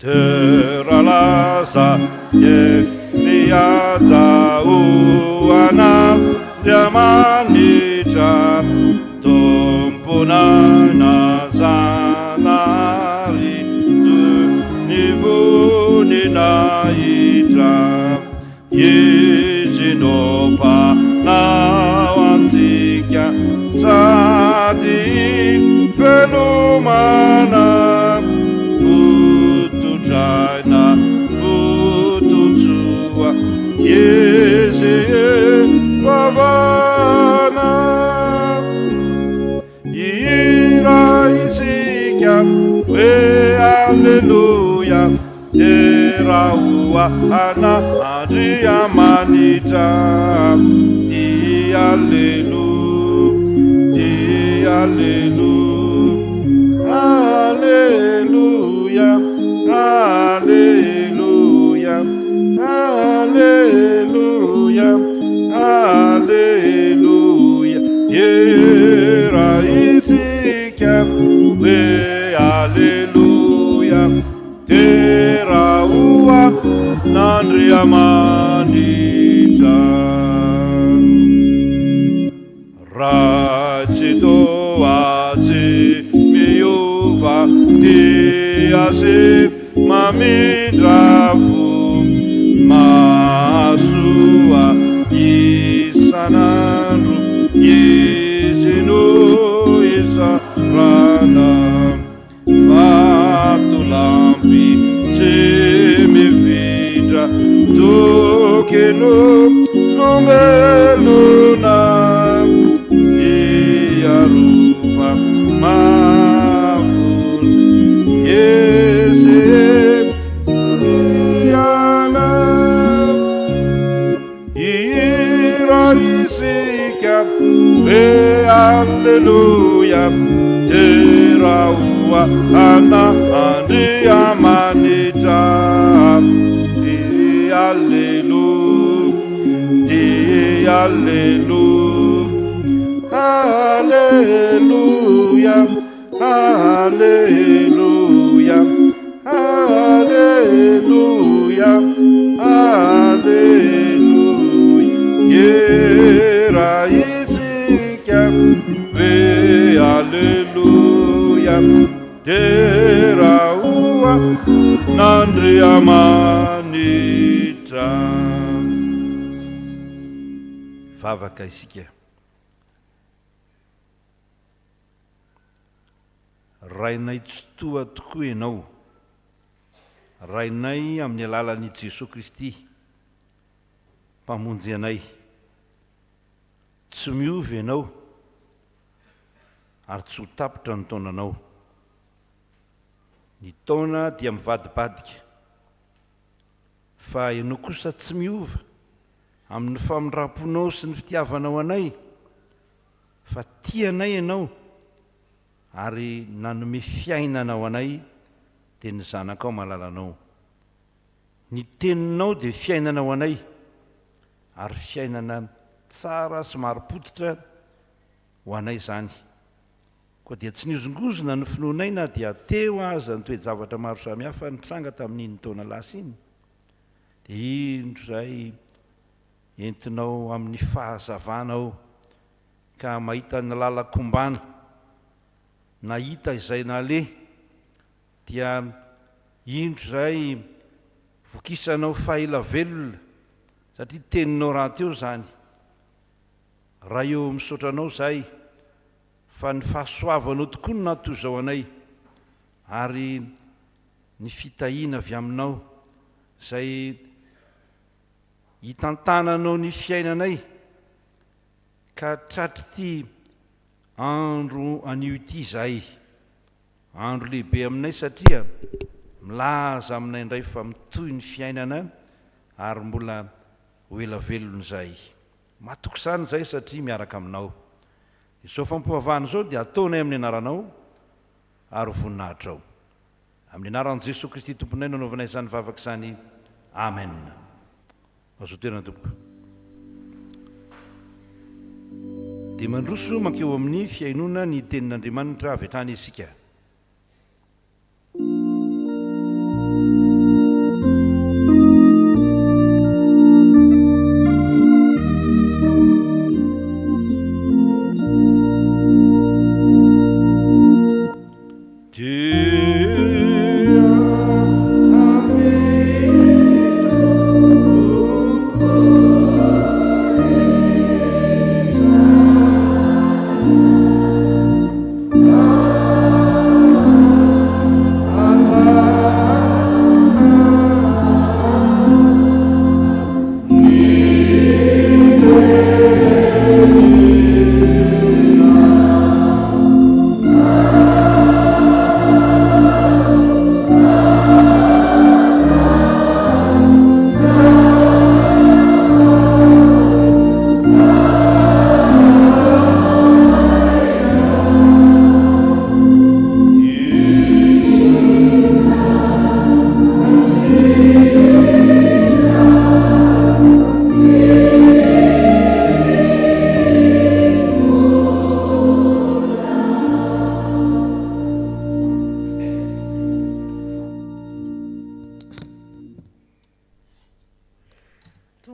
teralaza yeriazauana Yamanitra tomponana zanari nivoninaitra yezinopa nawantsika sady felomana fututraina fututsoa yeze vavana ira isika we alleluia teraua ana Yamanitra di alleluia alleluia alleluia alleluia alleluia era isika we alleluia teraua nandri Yamanitra racito aci miuva diase mamindrafu masua isanandru yesinu isarana fatulampi semifidra tokeno lomeluna iarufa mafun yese iana ira isika we alleluia teraua ana Yamanitra di alleluia alleluia alleluia alleluia alleluia era isika we alleluia teraua nandri Yamanitra favaka isika rainay tsy toa tokoa ianao rainay amin'ny alalan'i Jesosy Kristy mpamonjy anay tsy miovy ianao ary tsy ho tapitra ny taonanao ny taona dia mivadibadika fa ianao kosa tsy miova amin'ny famindramponao sy ny fitiavanao anay fa tianay ianao ary nanome fiainana ao anay dia ny zanakao malalanao ny teninao dia fiainana ao anay ary fiainana tsara sy marim-potitra ho anay izany koa dia tsy nizongozona ny finoanay na dia teo aza ny toe-javatra maro samihafa nitranga tamin'iny taona lasa iny dia indro izay entinao amin'ny fahazavanao ka mahita ny lalakombana nahita izay nale dia indro izay vokisanao fahaela velona satria teninao raha teo zany raha eo misotranao izay fa ny fahasoavanao tokoa no natozao anay ary ny fitahiana avy aminao izay hitantananao ny fiainanay ka tratry ty andro anio ity izay andro lehibe aminay satria milaza aminay indray fa mitohy ny fiainana ary mbola ho ela velona izay matoko izany izay satria miaraka aminao izao fampoavana izao dia ataonay amin'ny anaranao ary voninahitra ao amin'ny anaran'i Jesosy Kristy tomponay no anaovanay izany vavaka izany amen azo toerana tompoko dia mandroso mankeo amin'ny fiainona ny tenin'Andriamanitra avy hatrany isika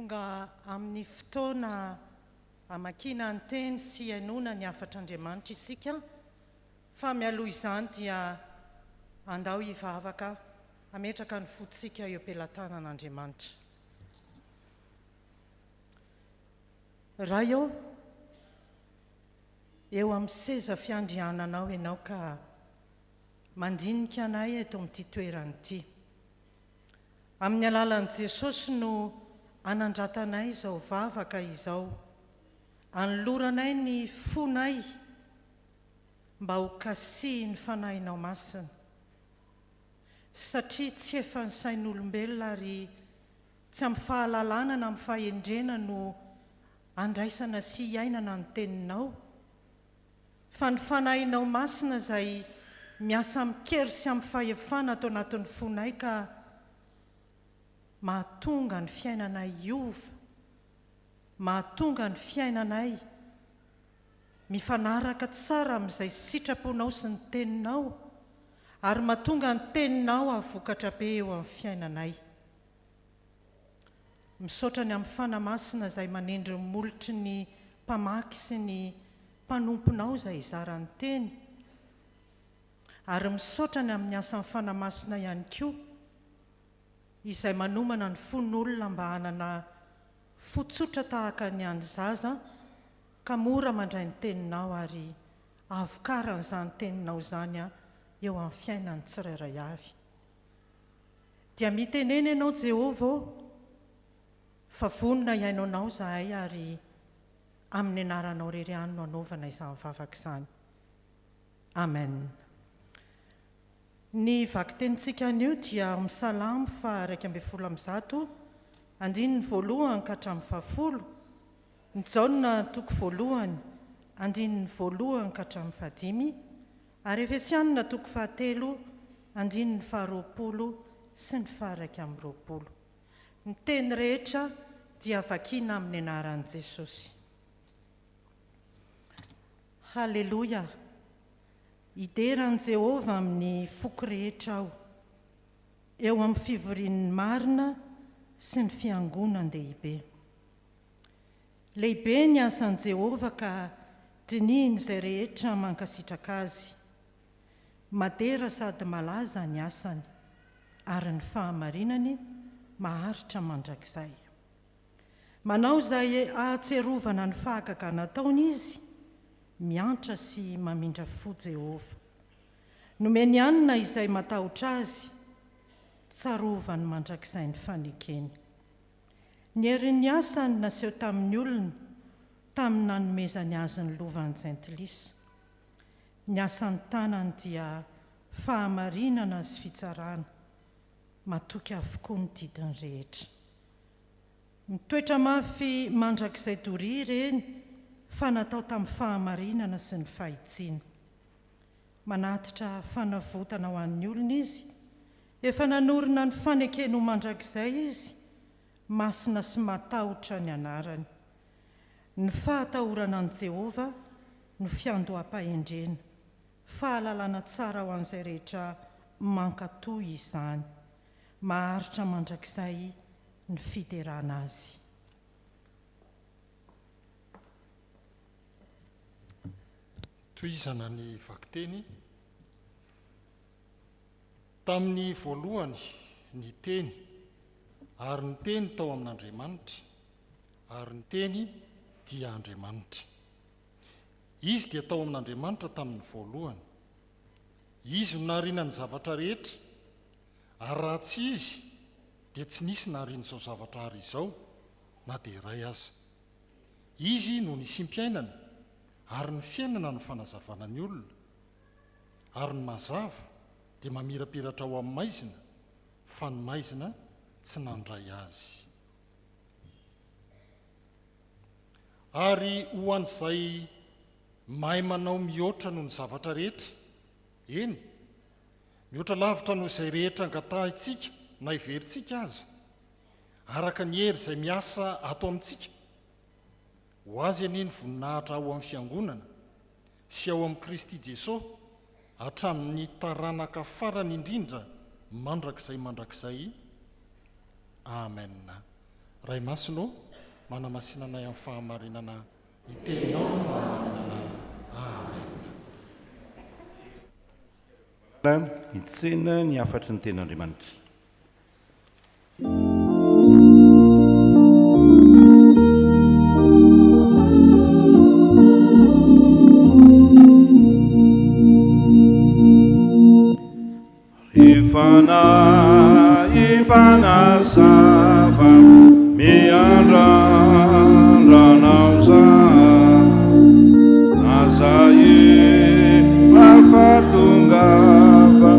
tonga amin'ny fotoana amakina ny teny sy hainoana ny afatr'Andriamanitra isika, fa mialoha izany dia andao hivavaka ametraka ny fotsika eo am-pelantanan'Andriamanitra. Raha eo amin'ny seza fiandriananao ianao ka mandinika anay eto amin'ity toerana ity. Amin'ny alalan'i Jesosy no anandratanay izao vavaka izao, anoloranay ny fonay mba ho kasihy ny fanahinao masina, satria tsy efa ny sain'olombelona ary tsy amin'ny fahalalana na amin'ny fahendrena no andraisana sy hiainana ny teninao, fa ny fanahinao masina izay miasa mikery sy amin'ny fahefana atao anatin'ny fonay ka mahatonga ny fiainanay hiova, mahatonga ny fiainanay mifanaraka tsara amin'izay sitraponao sy ny teninao, ary mahatonga ny teninao ahvokatra be eo amin'ny fiainanay. Misaotra ny amin'ny fanamasina izay manendry molotry ny mpamaky sy ny mpanomponao izay izarany teny, ary misaotra ny amin'ny asan'ny fanamasina ihany koa izay manomana ny fon'olona mba hanana fotsotra tahaka ny an'ny zaza ka mora mandray ny teninao ary avokaran'izany teninao izany eo amin'ny fiainany tsirairay avy. Dia mitenena ianao Jehovah, fa vonona iainao anao zahay ary amin'ny anaranao rery ihany no anaovana izany vavaka izany. Amen. Ny vaky-tenintsika anio dia amin'ny Salamo 121, andininy voalohany ka hatramin'ny 10, ny Jaona 1, andininy voalohany ka hatramin'ny 15, ary Efesianina 1, andininy 20 sy ny 21. Ny teny rehetra dia vakiana amin'ny anaran'i Jesosy. Halleluja! Ideran'i Jehovah amin'ny foko rehetra aho, eo amin'ny fivorian'ny marina sy ny fiangonan-dehibe. Lehibe ny asan'i Jehovah ka dinihiny izay rehetra mankasitraka azy. Madera sady malaza ny asany, ary ny fahamarinany maharitra mandrakizay. Manao izay ahatserovana ny fahagagana nataony izy, miantra sy mamindra fo Jehovah. Nomeny anina izay matahotra azy, tsarovany mandrakizay ny fanekeny. Ny herin'ny asany naseho tamin'ny olona, tamin'ny nanomezany azy ny lovan'ny jentilisa. Ny asan'ny tanany dia fahamarinana sy fitsarana, matoky avokoa ny didiny rehetra. Mitoetra mafy mandrakizay doria ireny, fa natao tamin'ny fahamarinana sy ny fahitsiana. Manatitra fanavotana ho an'ny olona izy, efa nanorina ny fanekeny ho mandrakizay izy, masina sy matahotra ny anarany. Ny fahatahorana an'i Jehovah no fiandoham-pahendrena, fahalalana tsara ho an'izay rehetra mankatoy izany, maharitra mandrakizay ny fiterana azy. Toizana ny vaky-teny. Tamin'ny voalohany ny teny, ary ny teny tao amin'Andriamanitra, ary ny teny dia Andriamanitra. Izy dia tao amin'Andriamanitra tamin'ny voalohany. Izy no nahariana ny zavatra rehetra, ary raha tsy izy dia tsy nisy nahariana izao zavatra ary izao, na dia iray aza. Izy no nisim-piainana, ary ny fiainana no fanazavana ny olona, ary ny mazava dia mamirapiratra ao amin'ny maizina, fa ny maizina tsy nandray azy. Ary ho an'izay mahay manao mihoatra noho ny zavatra rehetra, eny, mihoatra lavitra noho izay rehetra angatahintsika na iverintsika aza, araka ny hery izay miasa ato amintsika, ho azy anie ny voninahitra ao amin'ny fiangonana sy ao amin'ny Kristy Jesosy, hatramin'ny taranaka farany indrindra mandrakizay. Amen. ray masino manamasinanay amin'ny fahamarinana itenao fahamarinana hitsena ny afatry ny ten'Andriamanitra. Ipanazava miandrandrana za azae mafatongava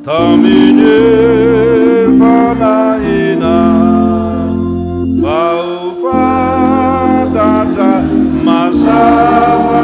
tamine fanahina mba ho fantatra mazava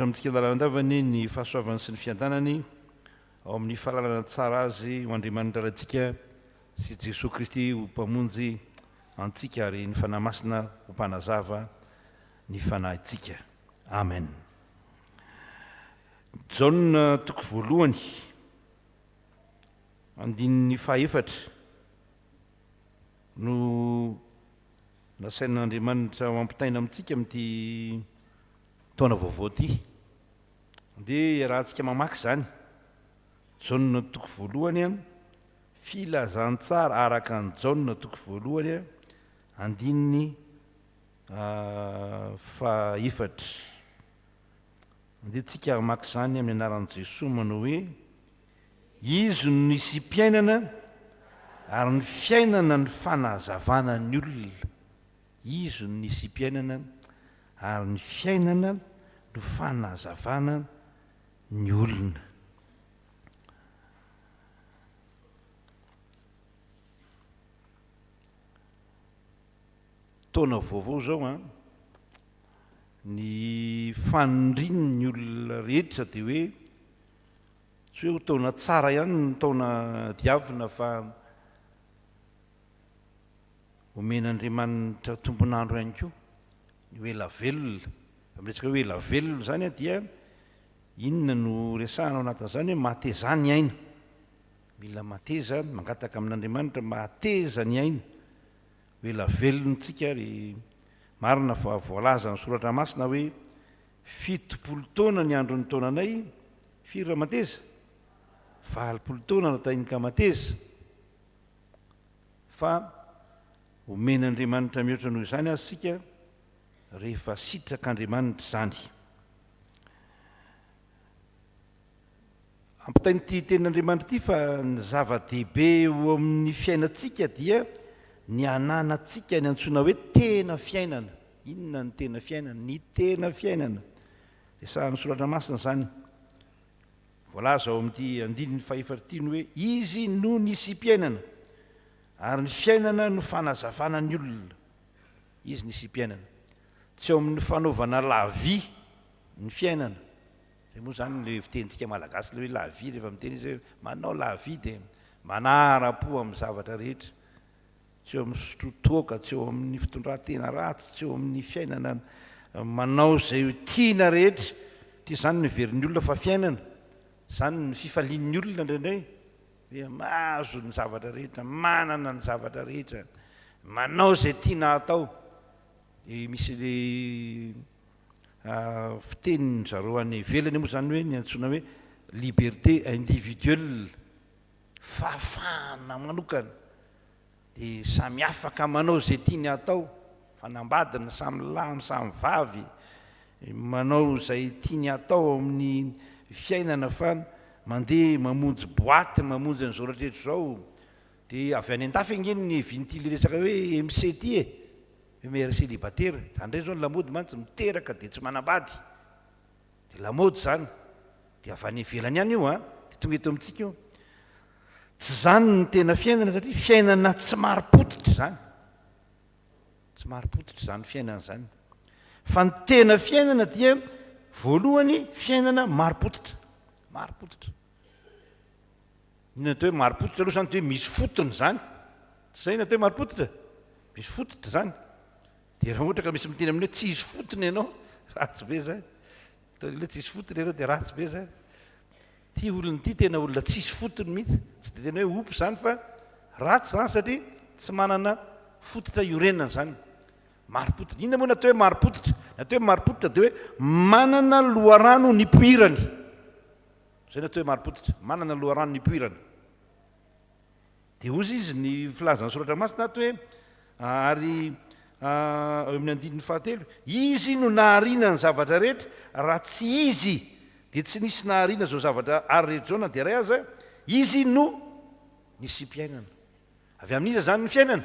amintsika lalandavany ny fahasoavany sy ny fiantanany ao amin'ny fahalalana tsara azy ho Andriamanitra rantsika sy Jesosy Kristy ho mpamonjy antsika ary ny fanahy masina ho mpanazava ny fanahintsika. Amen. Jaona toko voalohany andininy fahaefatra no nasain'Andriamanitra mampitaina amintsika amin'ity taona vaovao ty. Dia rahantsika mamaky zany Jaona toko voalohany filazantsara araka ny Jaona toko voalohany andininy fahaefatra. Dia tsika mamaky zany amin'ny anaran'i Jesosy manao hoe izy no nisy mpiainana ary ny fiainana ny fanazavana ny olona. Izy no nisy mpiainana ary ny fiainana no fanazavana ny olona. Taona vaovao zao ny fanondrin'ny olona rehetra dia hoe tsy hoe ho taona tsara ihany ny taona diavina fa omen'Andriamanitra tompon'andro ihany koa ny hoe lavelona. Miresaka hoe lavelona zany dia inona no resahana ao anatin'izany hoe mahateza ny aina. Mila mateza mangataka amin'Andriamanitra mahateza ny aina hoe lavelontsika ary marina fa voalaza ny soratra masina hoe 70 taona ny andron'ny taonanay firy raha mateza 40 taona natainy ka mateza fa omen'Andriamanitra mihoatra noho izany azy sika rehefa sitrak'Andriamanitra zany. Ampitain'ity tenin'Andriamanitra ity fa ny zava-dehibe eo amin'ny fiainantsika dia ny ananatsika ny antsoina hoe tena fiainana. Inona ny tena fiainana? Ny tena fiainana. Resahan'ny soratra masina zany. voalaza ao amin'ity andininy fahefaritiny hoe izy no nisy mpiainana ary ny fiainana no fanazavana ny olona. Izy nisy mpiainana, tsy eo amin'ny fanaovana lavie ny fiainana. Zay moa zany le fitentsika malagasy le hoe lavie, rehefa miteny izy hoe manao lavie dia manara-po amin'ny zavatra rehetra, tsy eo amin'ny sotrotoaka, tsy eo amin'ny fitondran-tena ratsy, tsy eo amin'ny fiainana manao zay tiana rehetra. Ty zany ny verin'ny olona fa fiainana, zany ny fifalian'ny olona indraindray hoe mahazo ny zavatra rehetra, manana ny zavatra rehetra, manao zay tiana atao. Misy le fiteniny zareo any ivelany moa zany hoe ny antsoina hoe liberté individuelle, fahafahana manokana, dia samy afaka manao zay tiany atao, fanambadina samy lahy samy vavy, manao zay tiany atao amin'ny fiainana, fa mandeha mamonjy boaty, mamonjy an'izao rehetrarehetra zao. Dia avy any an-dafy angeny ny vintily resaka hoe MC hoe mère célibataire, zany ndray zao ny lamody mantsy miteraka dia tsy manambady, dia lamody zany, dia avy any ivelany ihany io dia tonga eto amintsika io. Tsy zany ny tena fiainana, satria fiainana tsy mari-potitra zany, tsy mari-potitra zany fiainana zany, fa ny tena fiainana dia voalohany fiainana mari-potitra, mari-potitra. Inona atao hoe mari-potitra aloha zany, hoe misy fotony zany, tsy zay natao hoe mari-potitra, misy fotitra zany. Dia raha ohatra ka misy miteny amin'ny hoe tsisy fotony ianao, ratsy be zany. Atao hoe tsisy fotony ianao dia ratsy be zany. Ty olona ity tena olona tsisy fotony mihitsy, tsy dia tena hoe ompy zany fa ratsy zany, satria tsy manana fototra iorenana zany. Mari-potitra, inona moa natao hoe mari-potitra? Natao hoe mari-potitra dia hoe manana loharano ny poirany. Zay natao hoe mari-potitra, manana loharano ny poirany. Dia ozy izy ny filazana soratra masina atao hoe ary eo amin'ny andininy fahatelo, izy no nahariana ny zavatra rehetra, raha tsy izy dia tsy nisy nahariana zao zavatra ary rehetra zao na dia ray aza, izy no nisy mpiainana. Avy amin'iza zany ny fiainana?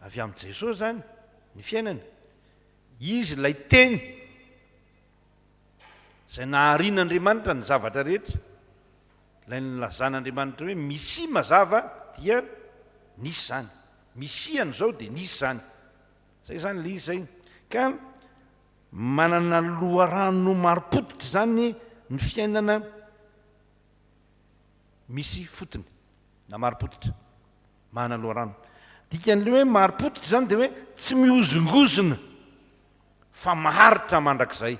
Avy amin'i Jesosy zany ny fiainana. Izy lay teny zay naharian'Andriamanitra ny zavatra rehetra, ilay nilazan'Andriamanitra hoe misy mazava dia nisy zany, misihany zao dia nisy zany. Zay zany le izy zay. Ka manana loharano mari-potitra zany ny fiainana misy fotony na mari-potitra, manana loharano. Dikan'le hoe mari-potitra zany dia hoe tsy miozongozona fa maharitra mandrakizay.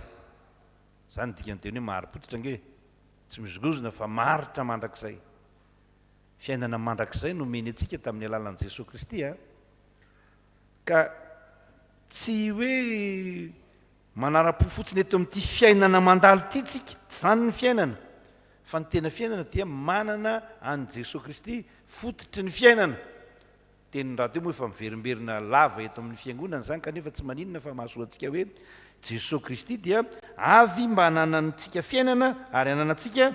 Zany dikany teny hoe mari-potitra nge, tsy miozongozona fa maharitra mandrakizay. Fiainana mandrakizay no meny antsika tamin'ny alalan'i Jesosy Kristy ka tsy hoe manara-po fotsiny eto amin'ity fiainana mandalo ity tsika, tsy zany ny fiainana, fa ny tena fiainana dia manana an'i Jesosy Kristy fototry ny fiainana. Tenin'ny raha teo moa efa miverimberina lava eto amin'ny fiangonana zany, kanefa tsy maninona fa mahasoa antsika hoe Jesosy Kristy dia avy mba hananantsika fiainana ary hananantsika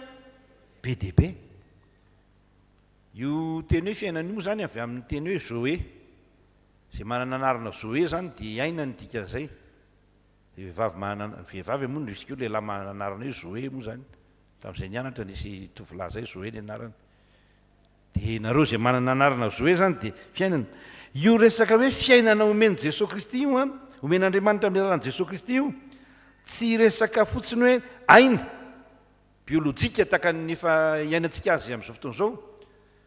be dia be. Io teny hoe fiainana io moa zany avy amin'ny teny hoe Zoe, zay manana anarana Zoe zany dia aina ny dikan'izay. Vehivavy moa nisy keo lehilahy manana anarana hoe Zoe moa zany, tamin'izay nianatra nisy tovolahy zay Zoe ny anarana. Dia nareo zay manana anarana Zoe zany dia fiainana. Io resaka hoe fiainana omeny Jesosy Kristy io omen'Andriamanitra amin'ny alalan'i Jesosy Kristy io, tsy resaka fotsiny hoe aina biolojika tahaka ny efa iainantsika azy amin'izao fotoana izao,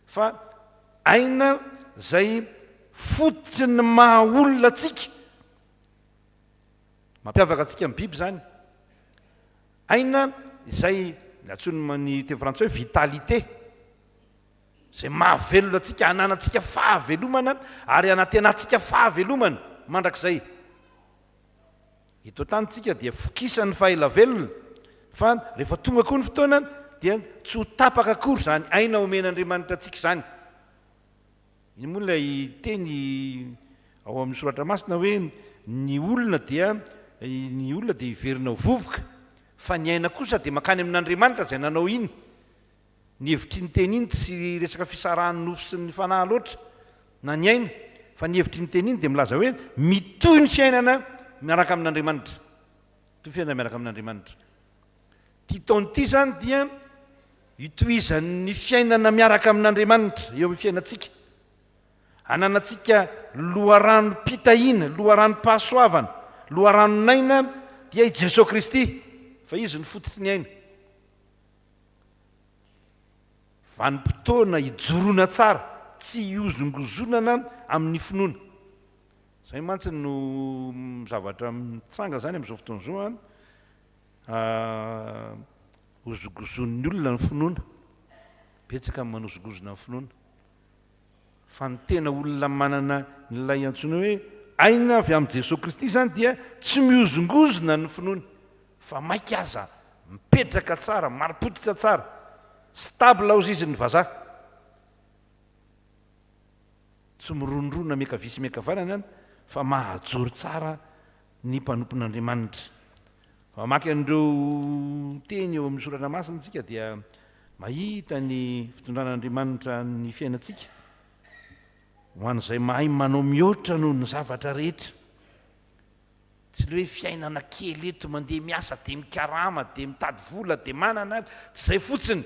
fa aina zay fototry ny maha-olona atsika, mampiavaka atsika amin'ny biby zany. Aina izay antsoina ny teny frantsay hoe vitalité, zay mahavelona atsika, hananantsika fahavelomana ary anatenantsika fahavelomana mandrakizay. Eto an-tanytsika dia fokisan'ny fahaelavelona, fa rehefa tonga koa ny fotoana dia tsy ho tapaka akory zany aina omen'Andriamanitra atsika zany. Iny moa ilay teny ao amin'ny soratra masina hoe ny olona dia iverina ho vovoka, fa ny aina kosa dia makany amin'Andriamanitra zay nanao iny. Ny hevitry ny teny iny tsy resaka fisarahan'ny nofo sy ny fanahy loatra na ny aina, fa ny hevitry ny teny iny dia milaza hoe mitohy ny fiainana miaraka amin'Andriamanitra, mitohy fiainana miaraka amin'Andriamanitra. Ty taona ity zany dia itoizan'ny fiainana miaraka amin'Andriamanitra eo amin'ny fiainantsika. Ananantsika loharano pitahiana, loharano pahasoavana, loharanonaina dia i Jesosy Kristy, fa izy ny fototry ny aina. Vanim-potoana hijoroana tsara, tsy hiozongozonana amin'ny finoana. Zay mantsy no zavatra mitsanga zany amin'izao fotoana izao hozogozon'ny olona ny finoana. Betsaka ny manozogozona ny finoana. Fa ny tena olona manana n'ilay antsoina hoe aina avy amin'ny Jesosy Kristy zany dia tsy miozongozona ny finoana, fa maika aza mipetraka tsara, maripotitra tsara, stable ao izy ny vazaha. Tsy mirondrona miakavisy miakavanana, fa mahajoro tsara ny mpanompon'Andriamanitra. Mamaky an'ireo teny eo amin'ny soratra masina tsika dia mahita ny fitondran'Andriamanitra ny fiainantsika ho an'izay mahay manao mihoatra noho ny zavatra rehetra. Tsy le hoe fiainana kely eto mandeha miasa dia mikarama dia mitady vola dia manana, tsy izay fotsiny,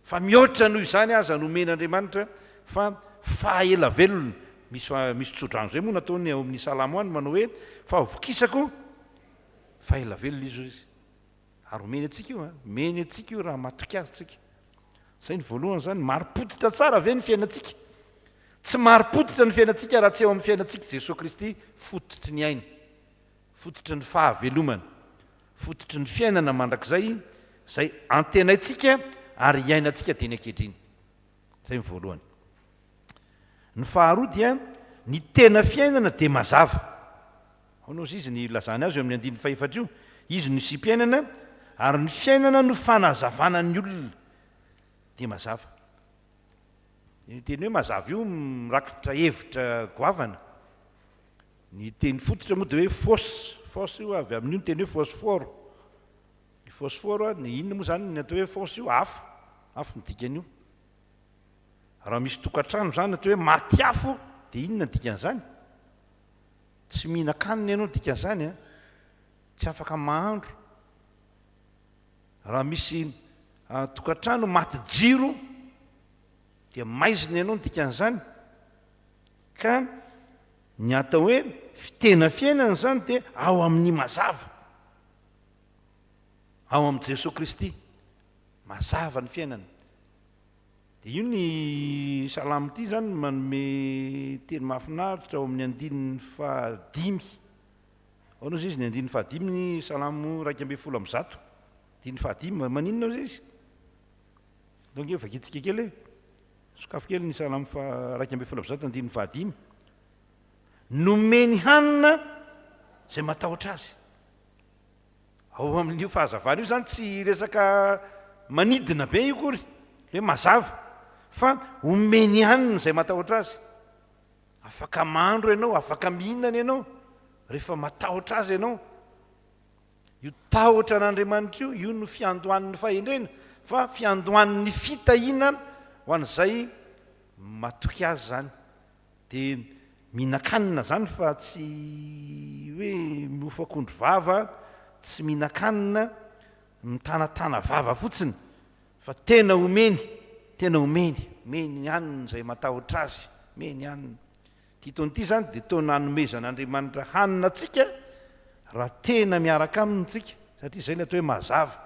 fa mihoatra noho izany aza nomen'Andriamanitra, fa fahaela velona. Misy tsodrano zay moa nataony ao amin'ny Salamoany manao hoe fa vokisako fahaela velona izy. Ary omeny atsika io, meny atsika io raha matoky azy tsika. Zay ny voalohany zany, maripotitra tsara ve ny fiainantsika? Tsy maripotitra ny fiainantsika raha tsy eo amin'ny fiainantsika Jesosy Kristy fototry ny aina, fototry ny fahavelomana, fototry ny fiainana mandrakizay, zay antenaitsika ary iainantsika teny ankehitriny. Zay ny voalohany. Ny faharoa dia ny tena fiainana dia mazava. Ao izy ny lazany azy eo amin'ny andininy fahaefatra io, izy no isym-piainana ary ny fiainana no fanazavana ny olona dia mazava. Teny hoe mazava io mirakitra hevitra goavana. Ny teny fototra moa dia hoe fosy io avy amin'io ny teny hoe phosphore. Ny phosphore ny inona moa zany ny atao hoe fosy io? Afo ny dikan'io. Raha misy tokantrano zany atao hoe maty afo dia inona ny dikan'izany? Tsy mihinan-kanina ianao ny dikan'izany, tsy afaka mahandro. Raha misy tokantrano maty jiro dia maizina ianao ny dikan'izany. Ka ny atao hoe tena fiainana zany dia ao amin'ny mazava, ao amin'ny Jesosy Kristy, mazava ny fiainana. Dia io ny salamo ity zany manome teny mahafinaritra ao amin'ny andininy fahadimy. Ao nozy izy ny andininy fahadimy ny salamo 120. Andininy fahadimy maninona ao izy? Donc eo vakitsika kely sokafo kely ny salamo 120 andininy fahadimy. Nomeny hanina zay matahotra azy. Ao amin'io fahazavana io zany tsy resaka manidina be io kory, hoe mazava, fa omeny hanina zay matahotra azy. Afaka mahandro ianao, afaka mihinana ianao rehefa matahotra azy ianao. Io tahotra an'Andriamanitra io no fiandohan'ny fahendrena, fa fiandohan'ny fitahiana ho an'izay matoky azy zany. Dia mihinan-kanina zany fa tsy hoe miofakondro vava, tsy mihinan-kanina mitanatana vava fotsiny, fa tena omeny hanina zay matahotra azy, meny hanina. Ty taon'ity zany dia taona hanomezan'Andriamanitra hanina tsika raha tena miaraka aminy tsika, satria izay no atao hoe mazava.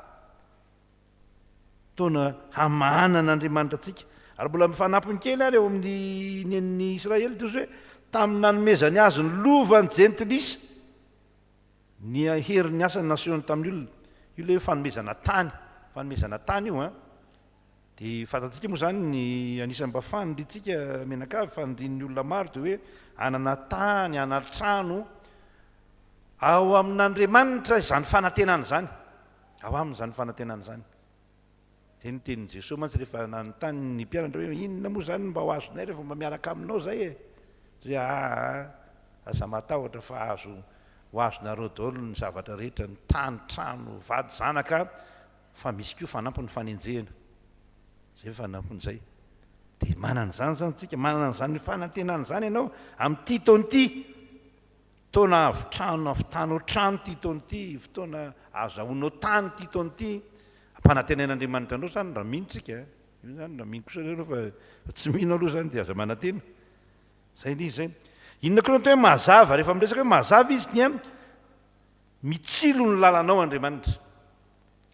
Taona hamahanan'Andriamanitra tsika. Ary mbola mifanampiny kely ary eo amin'ny nen'ny Israely toy hoe tamin'ny nanomezany azy ny lovan'ny jentilisa, ny herin'ny asany nasiony tamin'ny olona. Io le fanomezana tany io dia fantatsika moa zany ny anisan'ny mba fanindritsika menakavy, fanindrin'ny olona maro dia hoe anana tany, anana trano ao amin'Andriamanitra izany fanantenana zany, ao aminy zany fanantenana zany. Zay ny tenin'i Jesosy mantsy rehefa nanontany ny mpianatra hoe inona moa zany mba ho azonay rehefa mba miaraka aminao zay e? Dia aza matahotra fa ho azonareo daholo ny zavatra rehetra, ny tany, trano, vady, zanaka, fa misy koa fanampiny fanenjehana. Zay fanampon'izay. Dia manana zany tsika, manana zany fanantenana zany ianao amin'ity taon'ity. Fotoana avitrano, avitano trano ty taon'ity, fotoana azahoanao tany ty taon'ity, Ampanantenan'Andriamanitra anao zany raha mino tsika io zany raha mino kosa reo fa tsy mino aloha zany dia aza manantena zay l izy zay. Inona koa atao hoe mazava rehefa miresaka hoe mazava izy dia mitsilo ny lalanao Andriamanitra.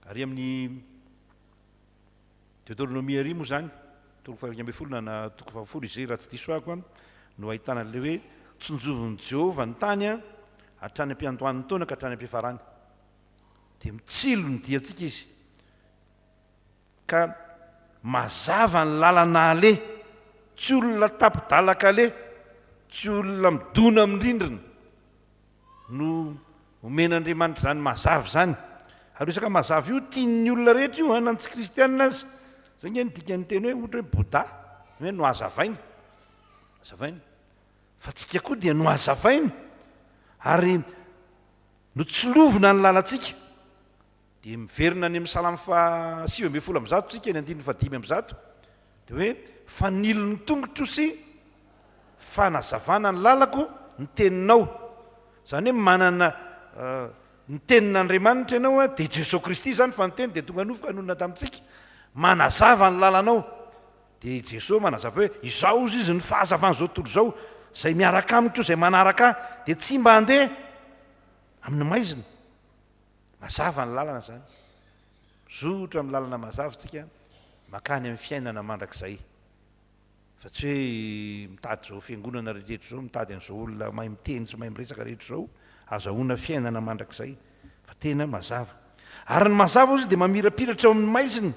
Ary amin'ny Deutéronomie ary moa zany toko 1 na toko 7 izay raha tsy diso ahako no ahitana le hoe tsonjovon'i Jehovah ny tany hatrany am-piantoan'ny taona ka hatrany am-pifarany. Dia mitsilo ny diantsika izy ka mazava ny lalana ale, tsy olona tapidalaka ale, tsy olona midona amin'ny rindrina no omen'Andriamanitra zany mazava zany. Ary resaka mazava io tian'ny olona rehetra io na tsy kristianina azy. Zay nge dikany teny hoe ohatra hoe Bouddha hoe no hazavaina, hazavaina. Fa tsika koa dia no hazavaina ary no tsilovina ny lalantsika. Dia miverina any amin'ny Salamy 7:10 tsika ny 5:5 dia hoe fanilo ny tongotra sy fanazavana ny lalako ny teninao. Zany hoe manana ny tenin'Andriamanitra ianao dia Jesosy Kristy zany fa ny teny dia tonga nofoka nonona tamintsika manazava ny lalanao. Dia Jesosy manazava hoe izao izy izy ny fahazavana zao tontolo zao zay miaraka amiko zay manaraka dia tsy mba handeha amin'ny maizina. Mazava ny lalana zany. Zotra amin'ny lalana mazava tsika makany amin'ny fiainana mandrakizay. Fa tsy hoe mitady zao fiangonana rehetra zao, mitady an'izao olona mahay miteny sy mahay miresaka rehetra zao azahoana fiainana mandrakizay. Fa tena mazava. Ary ny mazava izy dia mamirapiratra ao amin'ny maizina.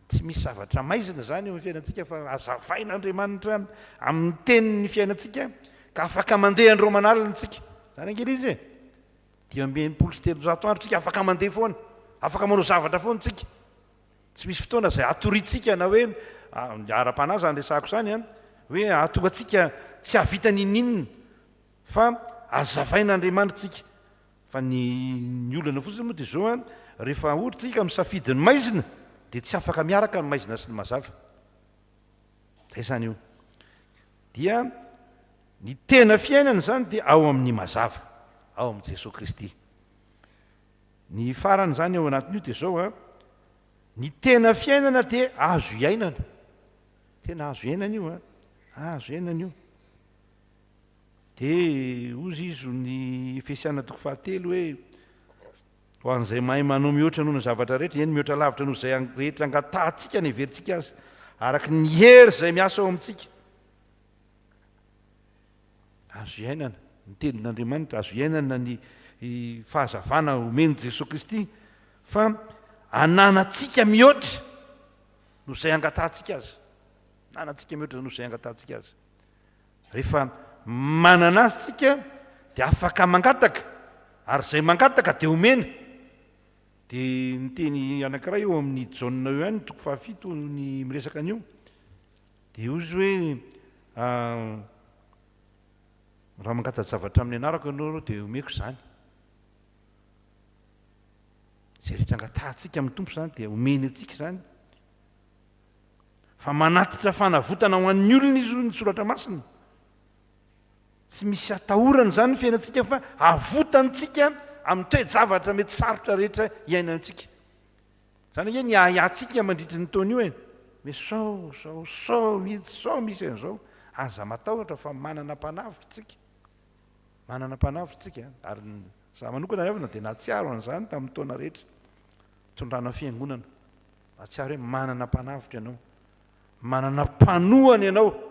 Tsy misy zavatra maizina zany eo amin'ny fiainantsika fa azavain'Andriamanitra amin'ny tenin'ny fiainantsika ka afaka mandeha andro manalinatsika. Zany angely izy e. 5:300 andro tsika afaka mandeha foana, afaka manao zavatra foana tsika. Tsy misy fotoana izay atoritsika na hoe ara-panahy zany resahako zany hoe atonga tsika tsy havita ninninona fa azavain'Andriamanitra tsika. Fa ny olana fotsiny moa dia zao rehefa ohatra tsika misafidy ny maizina dia tsy afaka miaraka ny maizina sy ny mazava. Zay zany io. Dia ny tena fiainana zany dia ao amin'ny mazava, ao amin'i Jesosy Kristy. Ny farany zany ao anatin'io dia zao ny tena fiainana dia azo iainana. Tena azo iainana io azo iainana io. Dia ozy izy ny Efesiana 4:7 hoe ho an'izay mahay manao mihoatra noho ny zavatra rehetra, eny mihoatra lavitra noho izay rehetra angatantsika ny heverintsika azy araka ny hery izay miasa ao amintsika. Azo iainana ny tenin'Andriamanitra, azo iainana ny fahazavana omeny Jesosy Kristy fa ananatsika mihoatra noho izay angatantsika azy. Ananatsika mihoatra noho izay angatantsika azy. Rehefa manana azy tsika dia afaka mangataka ary izay mangataka dia omena. Dia ny teny anankiray eo amin'ny Jaona eo ihany toko 7 ny miresaka an'io dia ozy hoe raha mangataka zavatra amin'ny anarako ianao dia omeko izany. Izay rehetra angatantsika amin'ny tompo izany dia omeny antsika izany. Fa manatitra fanavotana ho an'ny olona izy ny soratra masina. Tsy misy atahorana zany ny fiainantsika fa avotantsika amin'ny toe-javatra mety sarotra rehetra iainantsika. Zany hoe ny ahiahtsika mandritry ny taona io sao misy an'izao aza matahotra fa manana mpanavitra tsika. Manana mpanavitra tsika ary za manokana avana dia nahatsiaro an'izany tamin'ny taona rehetra tondrana fiangonana. Nahatsiaro hoe manana mpanavitra ianao, manana mpanohana ianao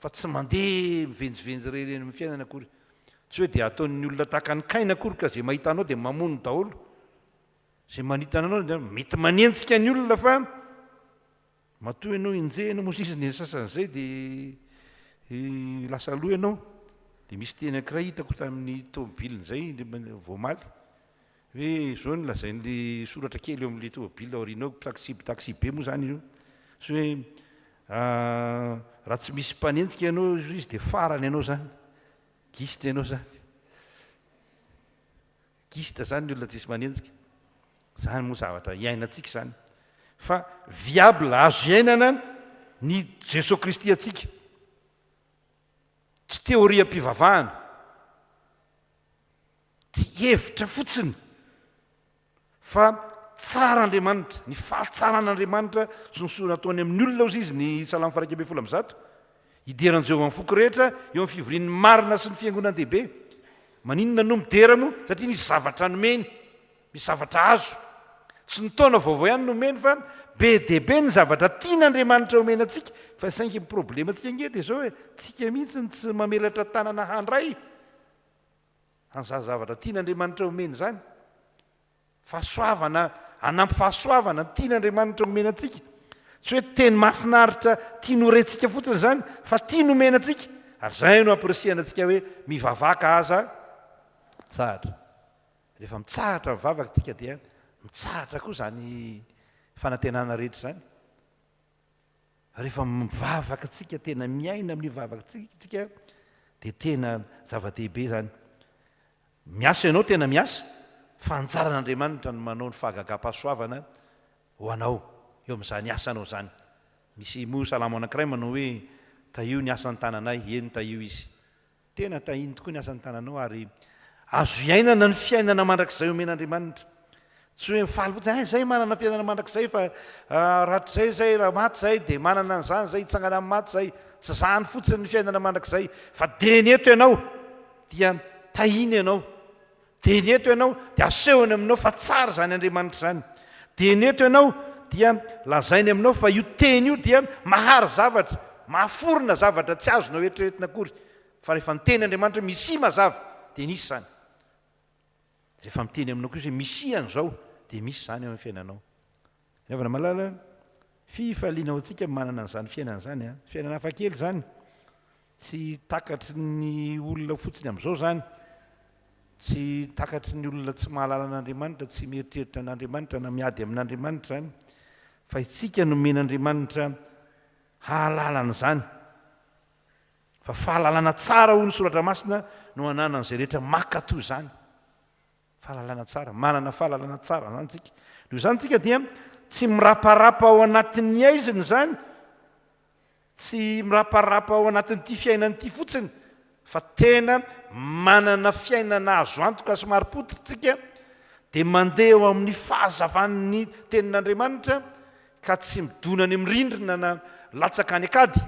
fa tsy mandeha mivenjivenjy reny amin'ny fiainana akory. Tsy hoe dia ataon'ny olona tahaka ny Kaina akory ka izay mahita anao dia mamono daholo. Izay manita anao dia mety manenjika ny olona fa matoa ianao injehana moa sisa ny sasan'izay dia lasa loha ianao. Dia misy teny ankiray hitako tamin'ny tomobilin'izay voamaly hoe zao ny lazain'le soratra kely eo amin'le tomobily aorianao taxi be moa zany io. Sy hoe raha tsy misy mpanenjika ianao izy dia farany ianao zany. Gisitra ianao zany. Gisitra zany ny olona tsisy manenjika. Zany moa zavatra iainantsika zany. Fa viable azo iainana ny Jesosy Kristy atsika. Tsy teoriam-pivavahana. Tsy hevitra fotsiny. Fa tsara Andriamanitra, ny fahatsaran'Andriamanitra sy ny soa nataony amin'ny olona ozy izy ny salamo faraika ambin'ny folo amby zato, hideran'i Jehovah amin'ny foko rehetra eo amin'ny fivorian'ny marina sy ny fiangonan-dehibe. Maninona no midera moa? Satria nisy zavatra nomeny, misy zavatra azo. Tsy ny taona vaovao ihany nomeny fa be dehibe ny zavatra tian'Andriamanitra omena antsika. Fa saingy ny problema antsika nge dia zao hoe tsika mihitsy tsy mamelatra tanana handray an'izany zavatra tian'Andriamanitra omena zany. Fahasoavana, hanampy fahasoavana tian'Andriamanitra omena antsika. Tsy hoe teny mahafinaritra tia norentsika fotsiny zany, fa tia nomena antsika. Ary zay no ampirisihana antsika hoe mivavaka aza tsahatra. Rehefa mitsahatra mivavaka tsika dia mitsahatra koa zany fanantenana rehetra zany. Rehefa mivavaka tsika tena miaina amin'ny vavaka tsika dia tena zava-dehibe zany. Miasa ianao tena miasa, fa anjaran'Andriamanitra no manao ny fahagagam-pahasoavana ho anao eo amin'izany asanao zany. Misy moa salamo anankiray manao hoe taio ny asan'ny tananay, eny taio izy. Tena tahiny tokoa ny asan'ny tananao ary azo iainana ny fiainana mandrakizay omen'Andriamanitra. Tsy hoe mifaly fotsiny zay manana fiainana mandrakizay fa ratr' zay raha maty zay dia manana an'izany zay hitsangana amin'ny maty zay. Tsy zany fotsiny ny fiainana mandrakizay fa de ny eto ianao dia tahiny ianao. De ny eto ianao dia asehony aminao fa tsara zany Andriamanitra zany. De ny eto ianao dia lazainy aminao fa io teny io dia mahary zavatra, mahaforona zavatra tsy azonao eritreretina akory. Fa rehefa miteny Andriamanitra misy mazava dia nisy zany. Rehefa miteny aminao koa hoe misy an'izao dia misy zany eo amin'ny fiainanao. Rehefa malala fifaliana ao antsika manana an'izany fiainana zany, fiainana hafakely zany. Tsy takatry ny olona fotsiny amin'izao zany. Tsy takatry ny olona tsy mahalala an'Andriamanitra, tsy mieritreritra an'Andriamanitra na miady amin'Andriamanitra zany. Fa itsika nomen'Andriamanitra hahalalana zany. Fa fahalalana tsara ho ny soratra masina no ananan'izay rehetra makatoy zany. Fahalalana tsara, manana fahalalana tsara zany tsika. Noho izany tsika dia tsy miraparapa ao anatin'ny aiziny zany, tsy miraparapa ao anatin'ity fiainan'ity fotsiny, fa tena manana fiainana azo antoka sy marim-pototsika dia mandeha eo amin'ny fahazavan'ny tenin'Andriamanitra ka tsy midonany amin'ny rindrina na latsaka any akady.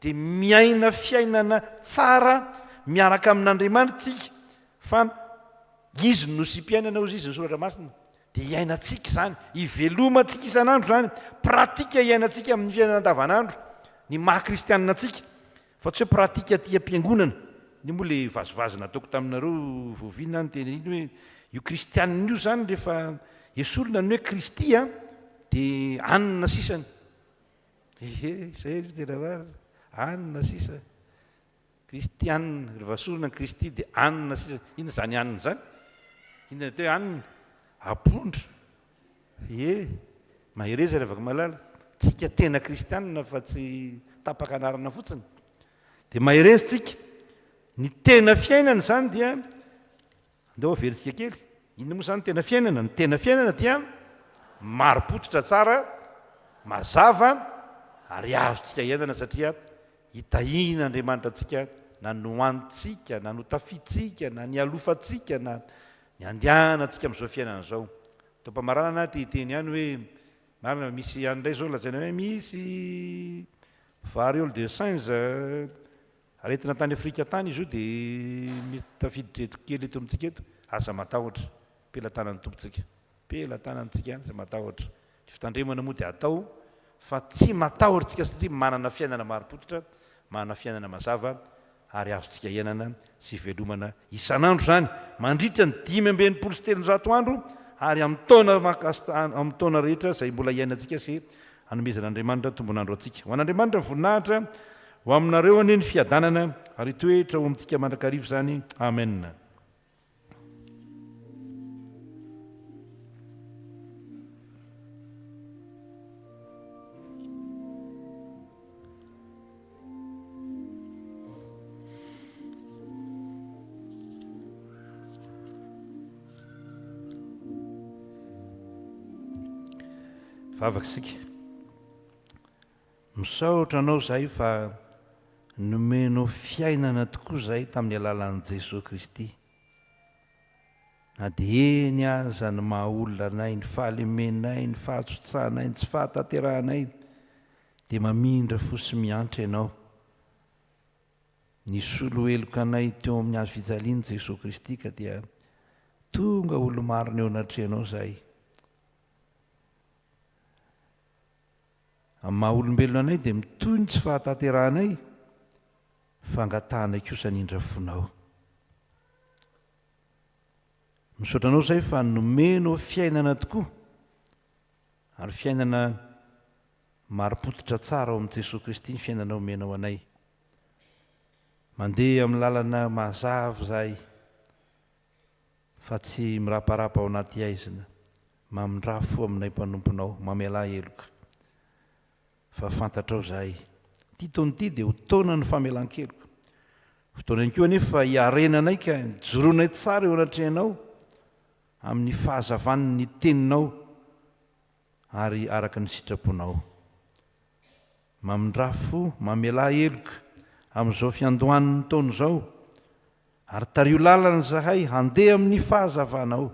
Dia miaina fiainana tsara miaraka amin'Andriamanitra tsika fa izy no sy mpiainana ozy izy ny soratra masina dia iainantsika zany, ivelomantsika isan'andro zany, pratika iainantsika amin'ny fiainana andavanandro ny maha-kristianina antsika, fa tsy hoe pratika aty am-piangonana. Ny moa le vazovazona ataoko taminareo voaviana ny teny iny hoe io kristianina io zany rehefa esorina ny hoe kristy dia anina sisany. Zay tena marina, anina sisa. Kristianina rehefa esorina ny kristy dia anina sisany. Inona zany anina zany? Inona teo anina? Apondra. Mahereza rehefa malala. Tsika tena kristianina fa tsy tapaka anarana fotsiny. Dia mahereza tsika. Ny tena fiainana zany dia andeo averintsika kely. Inona moa zany tena fiainana? Ny tena fiainana dia mari-pototra tsara, mazava ary azotsika iainana satria hitahin'Andriamanitra antsika na noantsika, na notafitsika, na nialofatsika, na ny andianantsika amin'izao fiainana izao. Taom-pamaranana teny ihany hoe marina misy an'indray zao lazaina hoe misy variole de singe aretina tany Afrika tany izy io dia tafiditra kely eto amintsika eto. Asa matahotra, pelantanan'ny tompontsika, pelantanantsika asa matahotra. Ny fitandremana moa dia atao fa tsy matahotra tsika satria manana fiainana mari-pototra, manana fiainana mazava ary azontsika iainana sy velomana isan'andro zany mandritra ny 5,300 andro ary amin'ny taona rehetra izay mbola iainantsika sy hanomezan'Andriamanitra tombonandro antsika. Ho an'Andriamanitra ny voninahitra ho aminareo anie ny fiadanana ary toetra ho amintsika mandrakarivo zany. Amen. Vavaka sika misaotra anao zahay fa nomenao fiainana tokoa zahay tamin'ny alalan'i Jesosy Kristy. na dia eny aza ny mahaolona anay, ny fahalemenay, ny fahatsotsahanay, ny tsy fahatanterahanay, dia mamindra fosy miantra ianao. Ny solo heloka anay teo amin'ny hazo fijaliany Jesosy Kristy ka dia tonga olo marina eo anatrehanao zahay. Amin'ny maha-olombelona anay dia mitoy ny tsy fahatanterahanay, fangatahanay kosa n'indra fonao. Misaotra anao izay fa nomenao fiainana tokoa, ary fiainana mari-potitra tsara ao amin'i Jesosy Kristy ny fiainana omenao anay. Mandeha amin'ny lalana mazava izahay, fa tsy miraparapa ao anaty aizina, mamindra fo aminay mpanomponao, mamela heloka. Fa fantatrao izahay, ity taona ity dia ho taona ny famelan-keloka. Fotoana ihany koa anefa hiarenanay ka joroanay tsara eo anatrehanao amin'ny fahazavany ny teninao ary araka ny sitraponao. Mamindra fo, mamela heloka amin'izao fiandohan'ny taona izao, ary tario lalana izahay handeha amin'ny fahazavanao,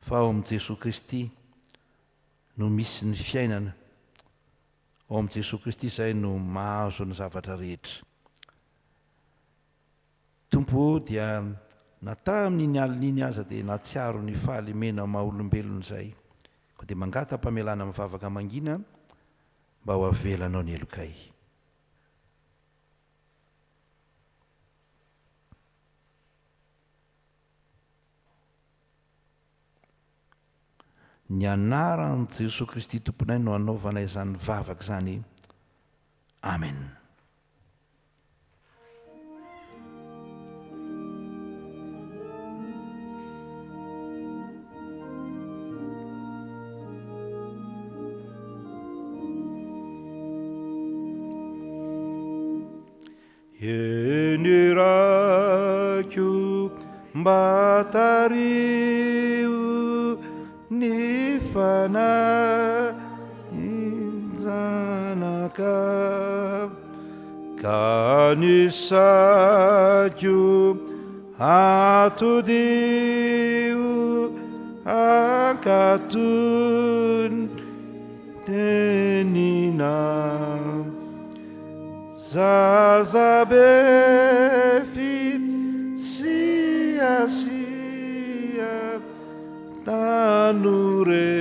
fa ao amin'i Jesosy Kristy no misy ny fiainana. Ao amin'i Jesosy Kristy izay no mahazo ny zavatra rehetra. Tompo dia nata amin'iny alin'iny aza dia natsiaro ny fahalemena maha-olombelona izay, ko dia mangata-pamelana mivavaka mangina mba ho avelanao ny helokay. Ny anaran'i Jesosy Kristy tomponay no anaovanay izany vavaka izany. Amen. Enirako mba tario ny fanahinjanaka, ka nisako atodio ankatony tenina, zazabe fisiasia tanore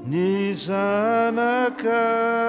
ny zanakao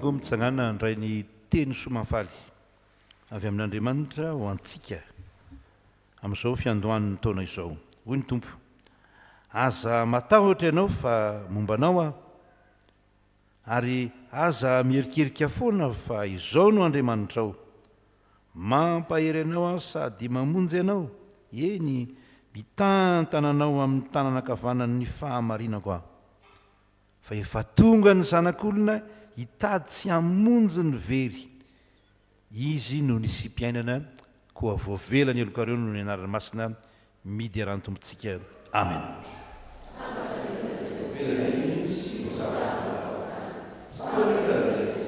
mitsanganana ndray ny teny somafaly avy amin'Andriamanitra ho antsika amin'izao fiandohan'ny taona izao. Hoy ny Tompo: aza matahotra ianao fa mombanao aho, ary aza mierikerika foana fa izao no Andriamanitrao. Mampahery anao aho sady mamonjy anao, eny mitantana anao amin'ny tanana ankavanan'ny fahamarinako aho. Fa efa tonga ny zanak'olona hitady tsy hamonjy ny very, izy no nisy mpiainana, koa voavelany elokareo no ny anarany masina midy aran-tompontsika. Amen. Amen.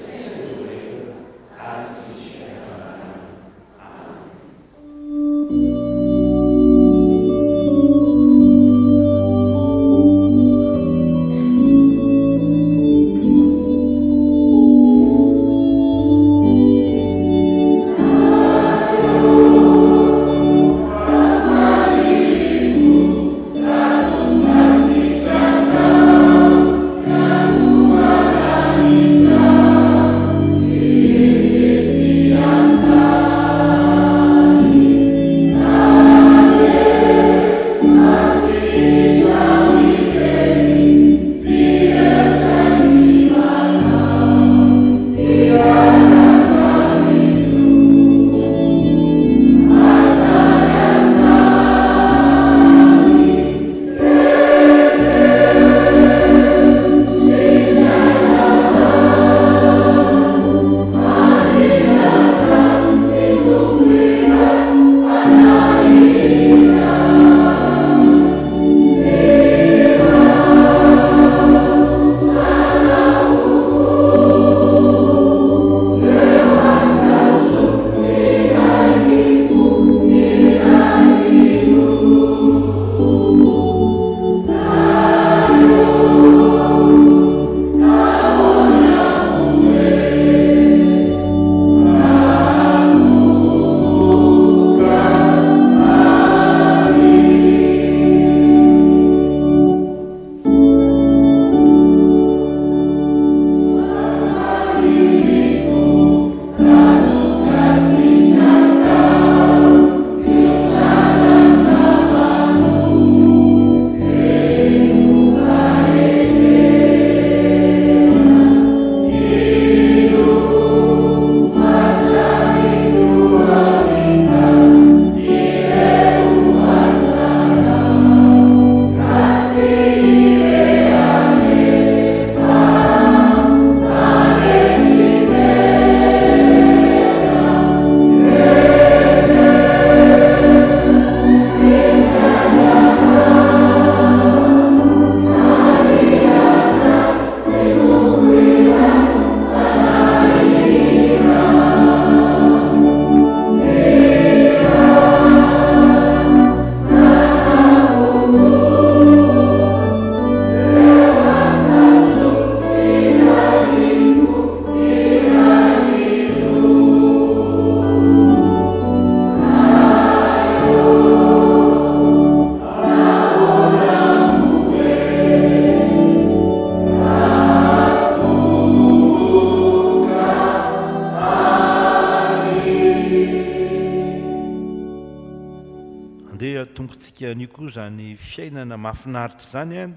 tompontsika anio koa zany fiainana mahafinaritra zany a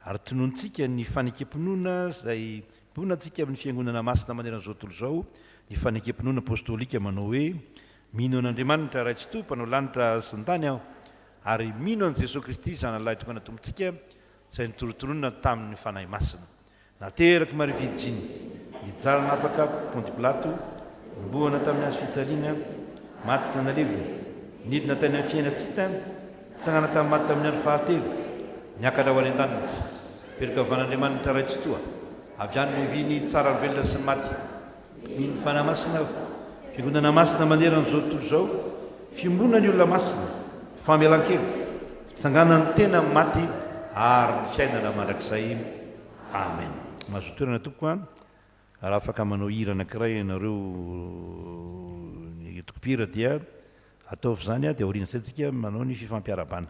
ary tonontsika ny fanekempinoana zay bonantsika amin'ny fiangonana masina manerana zao tontolo zao ny fanekempinoana apôstôlika manao hoe mino an'andriamanitra ray tsy tompo anao lanitra sy ny tany aho ary mino an' jesosy kristy zanalahy tokana tompontsika zay nitorotoronona tamin'ny fanahy masina nateraky marividyjiny nijarana apaka ponty pilato nibohana tamin'ny azo fitsaliana maty nanalevona nidina tany amin'ny fiainatsita tsangana tamin'ny maty tamin'ny andro fahatelo niakatra ho any an-danitra perika van'andriamanitra ray tsy toa avy any miviny tsara ny velona sy ny maty mino fanahy masina aho fiangonana masina manerana zao tontolo zao fiombona ny olona masina famelan-kelo fitsangana ny tena maty ary ny fiainana mandrakizay amen. Mahazo toerana tompoko a raha afaka manao hira anankiray ianareo ny tokopira dia ataovy zany a dia aoriana saitsika manao ny fifampiarabana.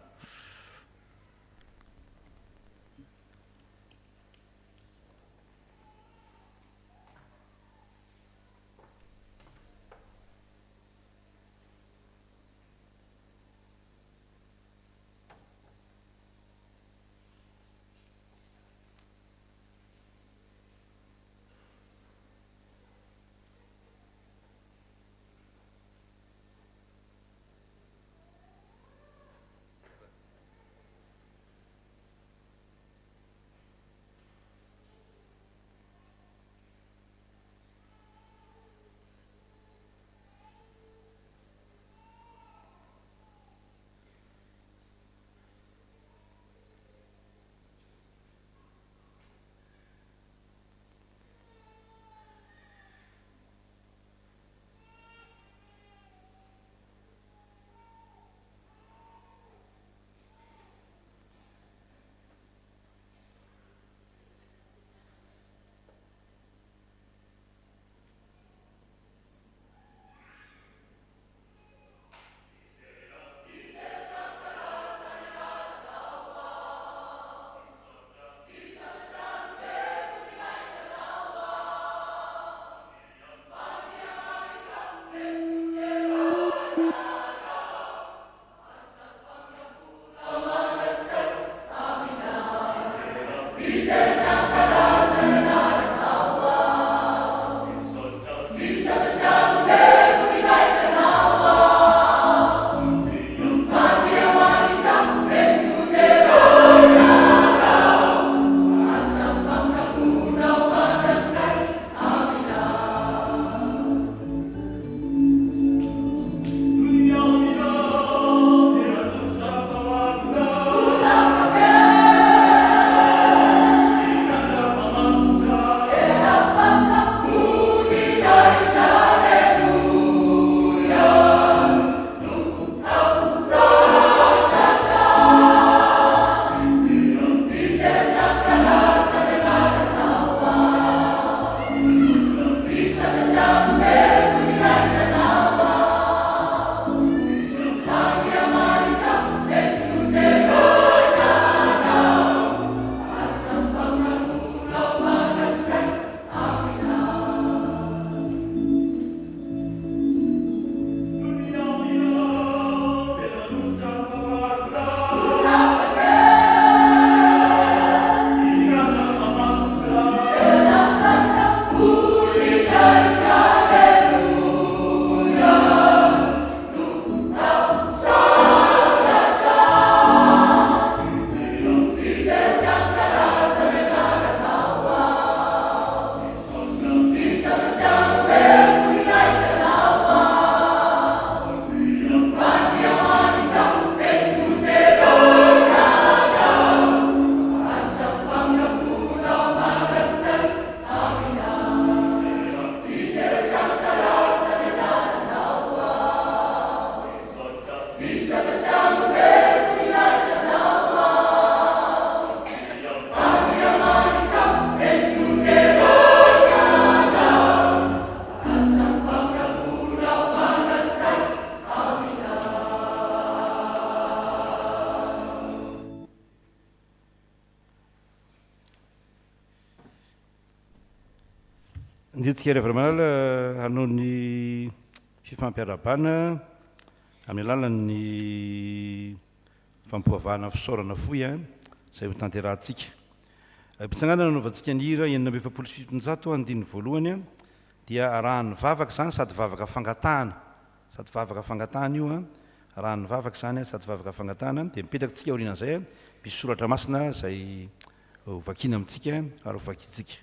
Nditsika rehefa manala hanao ny fifampiarabana amin'ny alalan'ny fampoavahana fisaorana foy izay ho tanterahantsika. Mpitsanganana novantsika ny hira 1970 andiny voalohany dia rahany vavaka zany sady vavaka fangatahana, sady vavaka fangatahana io rahany vavaka zany sady vavaka fangatahana dia mipetrakantsika aorian'izay misy soratra masina izay hovakiana amintsika ary hovakitsika.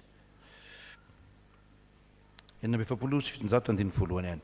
1970 andiny voalohany any.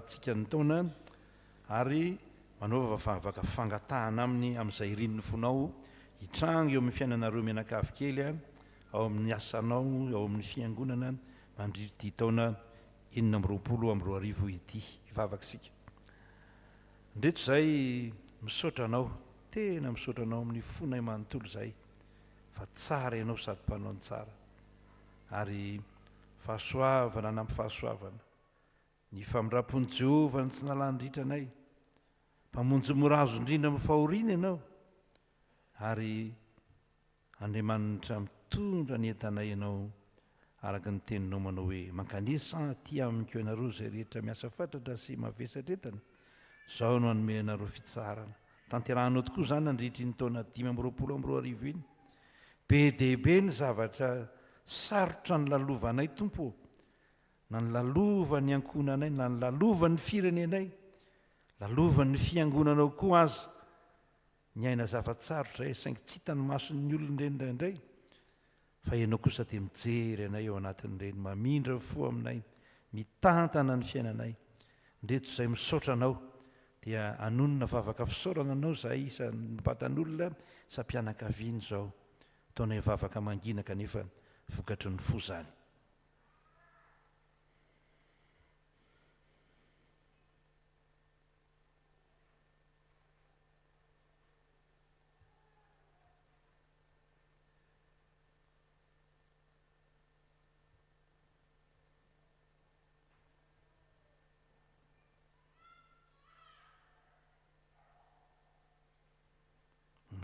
Tsika ny taona ary manaova vavaka fangatahana aminy amin'izay irininy fonao hitrango eo amin'ny fiainanareo mianakavy kely ao amin'ny asanao, ao amin'ny fiangonana mandrity taona 2020 ity vavaka sika. Ndreto izay misaotra anao, tena misaotra anao amin'ny fonay manontolo izay fa tsara ianao sady mpanao ny tsara ary fahasoavana nampy fahasoavana. Ny famindram-pony Jehovah tsy nalandritra anay, mpamonjy mora azo indrindra amin'ny fahoriana ianao ary Andriamanitra mitondra ny entanay ianao araka ny teninao manao hoe mankanisa ty amiko ianareo izay rehetra miasa fatratra sy mavesatra entana, izao no hanome ianareo fitsarana. Tanterahanao tokoa izany nandritra ny taona 520 iny. Be dehibe ny zavatra sarotra ny lalovanay Tompo, na ny lalovan'ny ankonanay, na ny lalovan'ny firenenay, lalovan'ny fiangonanao koa aza ny aina zavatsarotra saingy tsy hitany mason'ny olona indraindray, fa ianao kosa dia mijery anay eo anatin'ireny, mamindra fo aminay, mitantana ny fiainanay. Ndreto izay misaotra anao dia anonona vavaka fisaorana anao izay isan'ny batan'olona sampianakaviany izao taonay vavaka mangina kanefa vokatry ny fo zany.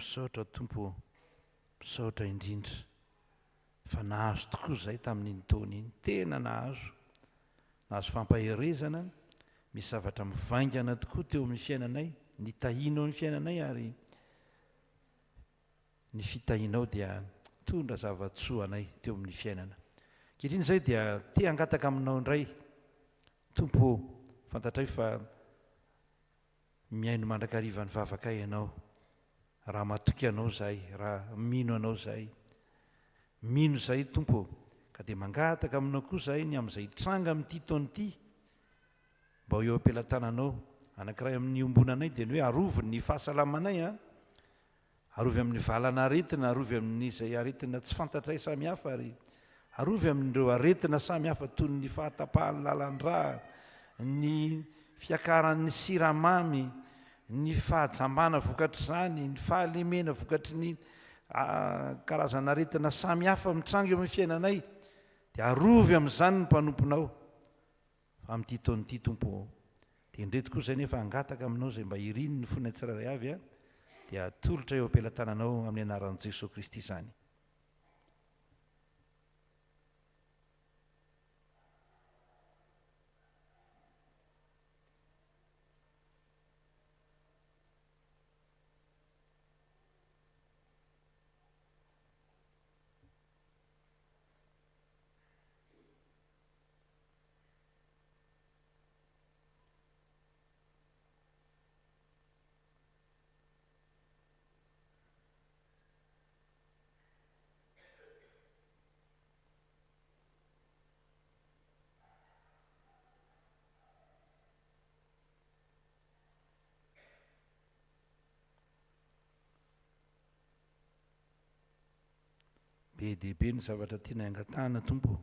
Misaotra Tompo, misaotra indrindra fa nahazo tokoa izay tamin'iny taona iny, tena nahazo fampaherezana, misy zavatra mivaingana tokoa teo amin'ny fiainanay, ny tahinao ny fiainanay ary ny fitahinao dia tondra zavatsoa anay teo amin'ny fiainana. Ankehitriny izay dia te hangataka aminao indray Tompo, fantatray fa miaino mandrakariva ny vavaka ianao. Raha matoky anao izay, raha mino anao izay, mino izay Tompo, ka dia mangataka aminao koa izay ny amin'izay tranga amin'ity taona ity, mba ho eo am-pelantananao. Anankiray amin'ny ombonanay dia ny hoe arovy ny fahasalamanay, arovy amin'ny valana aretina, arovy amin'izay aretina tsy fantatray samihafa, ary arovy amin'ireo aretina samihafa toy ny fahatapahan'ny lalan-drà, ny fiakaran'ny siramamy, ny fahajambana vokatry izany, ny fahalemena vokatry ny karazana aretina samihafa mitranga eo amin'ny fiainanay, dia arovy amin'izany ny mpanomponao amin'ity taon'ity Tompo. Dia ndreto koa izay nefa hangataka aminao izay mba irininy fonay tsirairay avy, dia tolotra eo ampelantananao amin'ny anaran'i Jesosy Kristy izany. Be dehibe ny zavatra tiana angatahana tompo,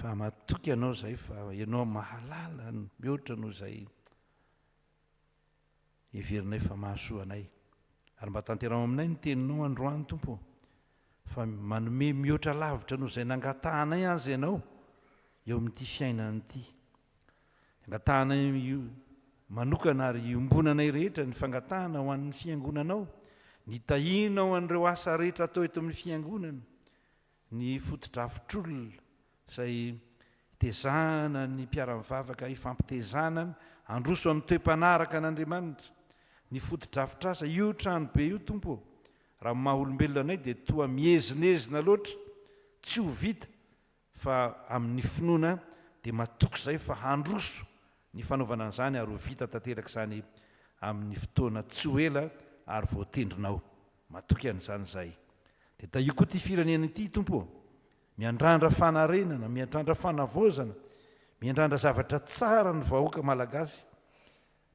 fa matoky ianao izay fa ianao mahalala mihoatra noho izay heverinay fa mahasoa anay. Ary mba tanterao aminay ny teninao androany tompo, fa manome mihoatra lavitra noho izay nangatahanay azy ianao eo amin'ity fiainana ity. Angatahanay manokana ary iombonanay rehetra ny fangatahana ho an'ny fiangonanao, ny tahina ho an'ireo asa rehetra atao eto amin'ny fiangonana, ny fotodrafitr'olona izay tezahana ny mpiara-mivavaka hifampitezahana handroso amin'ny toe-panaraka an'Andriamanitra, ny fotodrafitr'asa io trano be io tompo, raha maha olombelona anay dia toa miezinezina loatra, tsy ho vita, fa amin'ny finoana dia matoky izay fa handroso ny fanaovana an'izany ary ho vita tanteraka izany amin'ny fotoana tsy ho ela ary voatendrinao. Matoky an'izany izay. Dia da io koa ty firenena ity tompo, miandrandra fanarenana, miandrandra fanavaozana, miandrandra zavatra tsara ny vahoaka malagasy.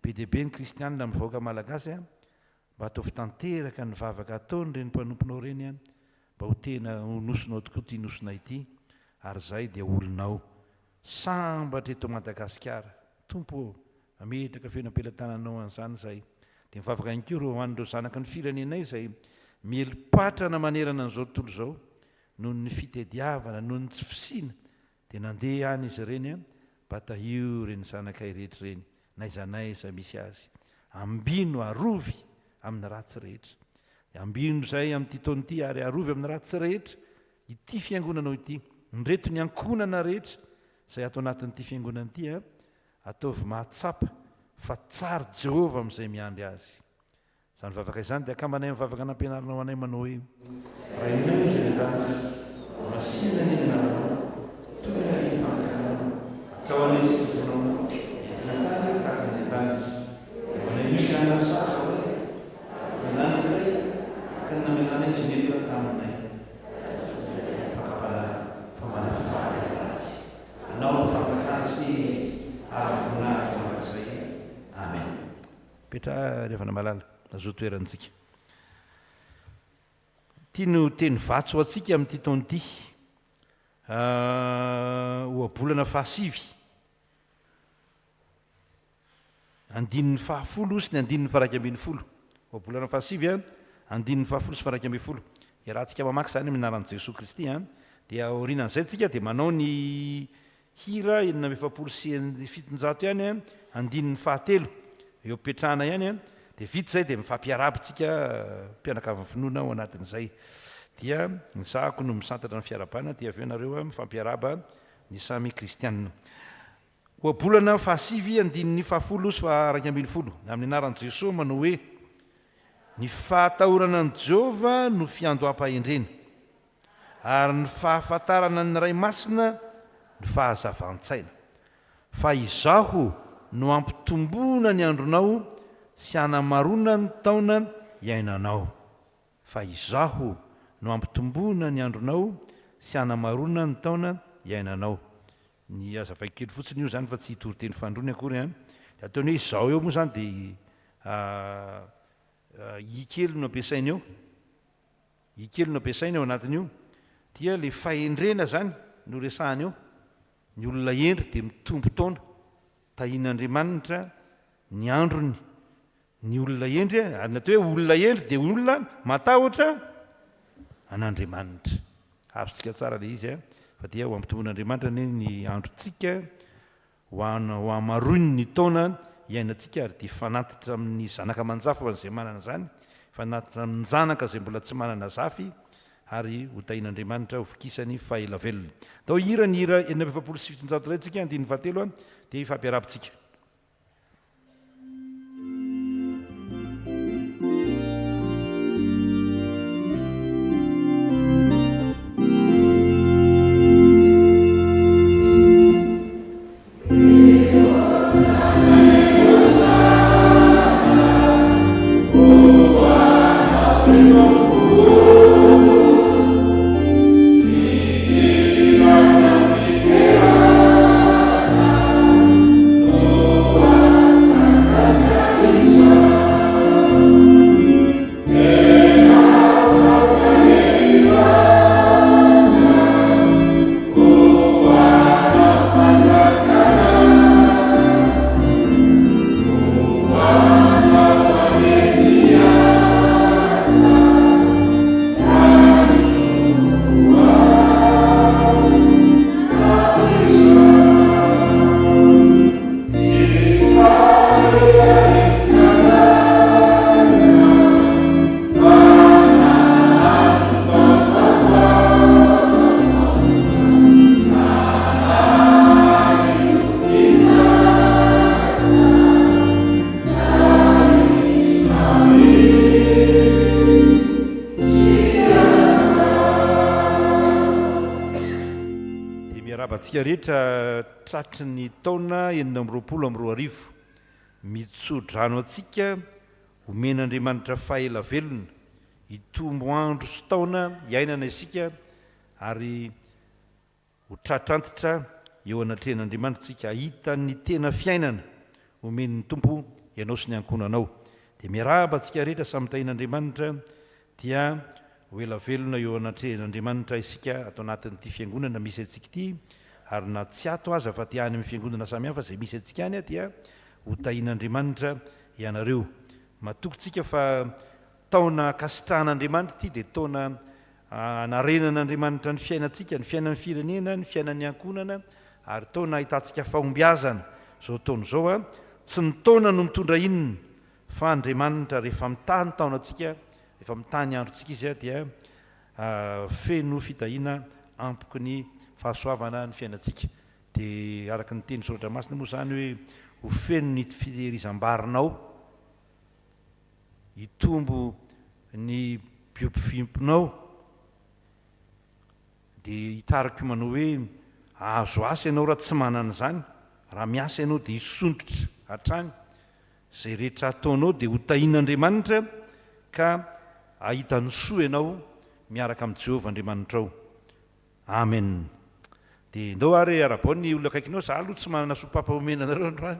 Be dehibe ny kristianina amin'ny vahoaka malagasy mba ataovy tanteraka ny vavaka ataony reny mpanomponao reny mba ho tena honosonao tokoa ty nosona ity, ary izay dia olonao sambatra eto Madagasikara. Tompo, ametraka fenam-pelantananao an'izany izay. Dia mivavaka ihany koa ho an'ireo zanaky ny firenenay izay mielipatrana manerana an'izao tontolo izao noho ny fitediavana, noho ny tsy fisiana, dia nandeha any izy ireny mba tahio reny zanakay rehetra reny, naiza naiza misy azy, ambino arovy amin'ny ratsy rehetra. Ambino izay amin'ity taona ity ary arovy amin'ny ratsy rehetra ity fiangonanao ity, nreto ny ankonana rehetra izay atao anatin'ity fiangonana ity ataovy mahatsapa fa tsara Jehovah amin'izay miandry azy. Izany vavaka izany dia akamanay mivavaka nampianarinao anay manao hoe raha inay izay ranitra masina ny anarana tokana ny fantakanao atao anay sisinao entinatany takany tanitra manay misy anasaka hoe menanakay ka namenanay sy netoa taminay fakapana fa manafaly azy anao fanjakana sy ary voninahitra manak'izay. Amen. Petra revana malala azo toerantsika. Tia no teny vatso atsika amin'ity taona ity, ohabolana fahasivy, andininy fahafolo sy ny andininy faraika ambin'ny folo. Ohabolana fahasivy andininy fahafolo sy faraika ambin'ny folo. Rahantsika mamaky izany amin'ny anaran'i Jesosy Kristy dia aorianan'izay tsika dia manao ny hira 975 ihany andininy fahatelo eo petrahana ihany dia vita izay dia mifampiaraba tsika mpianakavy finoana ao anatin'izay. Dia nisahako no misantatra ny fiarabana dia avy eo nareo mifampiaraba ny samy kristianina. Ohabolana fahasivy andininy fahafolo sy faraika ambin'ny folo. Amin'ny anaran'i Jesosy manao hoe ny fahatahorana an'i Jehovah no fiandoam-pahendrena ary ny fahafantarana ny ray masina ny fahazavan-tsaina. Fa izaho no ampitombona ny andronao sy hanamarona ny taona iainanao. Fa izaho no ampitombona ny andronao sy hanamarona ny taona iainanao. Ny azavaikely fotsiny io zany fa tsy hitory-teny fandrony akory ataony hoe izao eo moa zany dia ikely no ampiasainy eo, ikely no ampiasainy eo anatin'io dia le fahendrena zany no resahany eo. Ny olona endry dia mitombo taona, tahian'Andriamanitra ny androny. Ny olona endry ary natao hoe olona endry dia olona matahotra an'Andriamanitra. Azontsika tsara le izy fa dia ho ampitombon'Andriamanitra ny androntsika ho hamaroiny ny taona iainantsika ary dia fanatitra amin'ny zanaka manjafy ho an'izay manana zany, fanatitra amin'ny zanaka izay mbola tsy manana zafy, ary hotain'Andriamanitra hovokisany fahaela velona. Dao hira ny hira 750 ray tsika andiny fahatelo dia ifampiarapitsika. Tsika rehetra tratry ny taona 420 mitsodrano atsika omen'Andriamanitra fahaela velona, hitombo andro sy taona iainana isika ary ho tratrantitra eo anatrehan'Andriamanitra tsika, ahita ny tena fiainana omen'ny tompo ianao sy ny ankonanao. Dia miarahaba tsika rehetra samy tain'Andriamanitra dia ho ela velona eo anatrehan'Andriamanitra isika atao anatin'ity fiangonana misy antsika ity, ary na tsy ato aza fa ty any amin'ny fiangonana samihafa izay misy antsika any dia ho tain'Andriamanitra ianareo. Matokontsika fa taona kasitrahan'Andriamanitra ity dia taona anarenan'Andriamanitra ny fiainantsika, ny fiainan'ny firenena, ny fiainan'ny ankonana, ary taona ahitantsika fahombiazana. Zao taona izao tsy ny taona no mitondra inona, fa Andriamanitra rehefa mitany taonantsika, rehefa mitany androntsika izy dia feno fitahiana ampoky ny fahasoavana ny fiainantsika. Dia araka ny teny soratra masina moa zany hoe ho feno ny fitehirizam-barinao, hitombo ny biompivimpinao, dia hitariko manao hoe azo asa ianao raha tsy manana zany, raha miasa ianao dia hisontotra hatrany, izay rehetra ataonao dia ho tahin'Andriamanitra ka ahitany soa ianao miaraka amin'ny Jehovah Andriamanitra ao. Amen. Dia ndao ary arabao ny olona akaikinao, za aloha tsy manana sopapa omena anareo androany,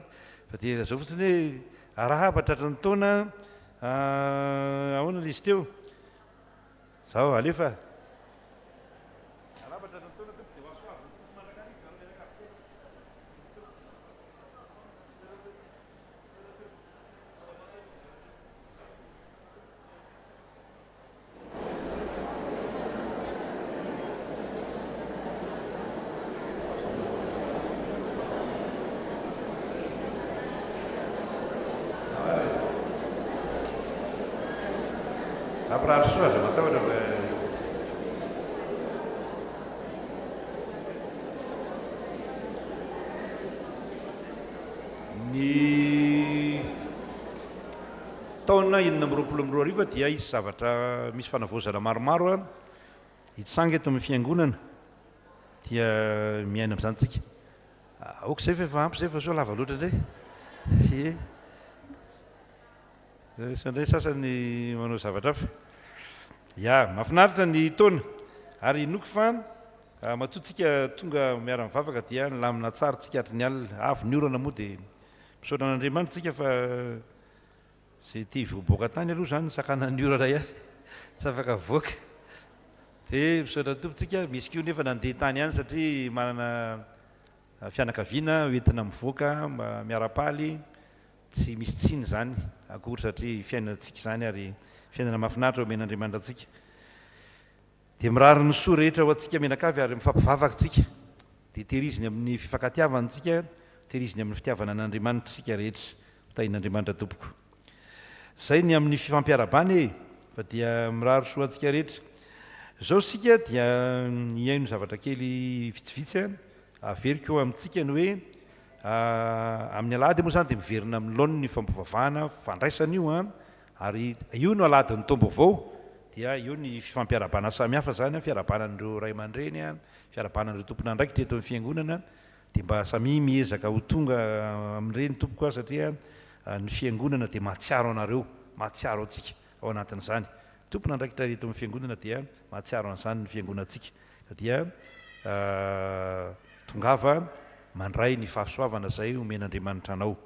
fa dia zao fotsiny hoe arahaba tratran'ny taona ahoana izy teo zao alefa arahaba tratran'ny taona dia ho asoavy Abraham soa aza matahotra ny taona 420 dia isy zavatra misy fanavozana maromaro hitsanga eto amin'ny fiangonana dia miaina amin'izany tsika. Aoka izay fa ampy izay fa so lava loatra indray sandray sasany manao zavatra hafa. Ya, mahafinaritra ny taona ary noko fa matoatsika tonga miara-mivavaka dia nilamina tsara tsika hatry ny alina, avy ny orana moa dia misaotra an'Andriamanitra tsika fa izay ty voaboaka tany aloha zany sakana ny orana ihany tsy afaka voaka. Dia misaotra tompontsika, misy koa nefa nandeha tany ihany satria manana fianakaviana entina mivoaka miara-paly, tsy misy tsiny zany akory satria fiainantsika zany ary fiainana mahafinaritra omen'Andriamanitra antsika. Dia mirary ny soa rehetra ho antsika mianakavy ary mifampivavaka tsika, dia tehiriziny amin'ny fifankatiavantsika, tehiriziny amin'ny fitiavana an'Andriamanitra tsika rehetra. fitahin'andriamanitra tompoko. Zay ny amin'ny fifampiarabany e, fa dia miraro soa antsika rehetra. Zao sika dia iaino zavatra kely vitsivitsy averiko eo amintsika ny hoe amin'ny alady moa zany dia miverina amin'ny laony ny fampovavahana fandraisana io ary io no aladin'ny taom-baovao dia io ny fifampiarabana samihafa zany fiarabanan'ireo ray aman-dreny fiarabanan'ireo tompona andraikitra eto amin'ny fiangonana dia mba samy miezaka ho tonga amin'ireny tompoko a satria ny fiangonana dia mahatsiaro anareo, mahatsiaro antsika ao anatin'izany. Tompona andraikitra eto amin'ny fiangonana dia mahatsiaro an'izany ny fiangonantsika ka dia tongava mandray ny fahasoavana zay omen'Andriamanitra anao.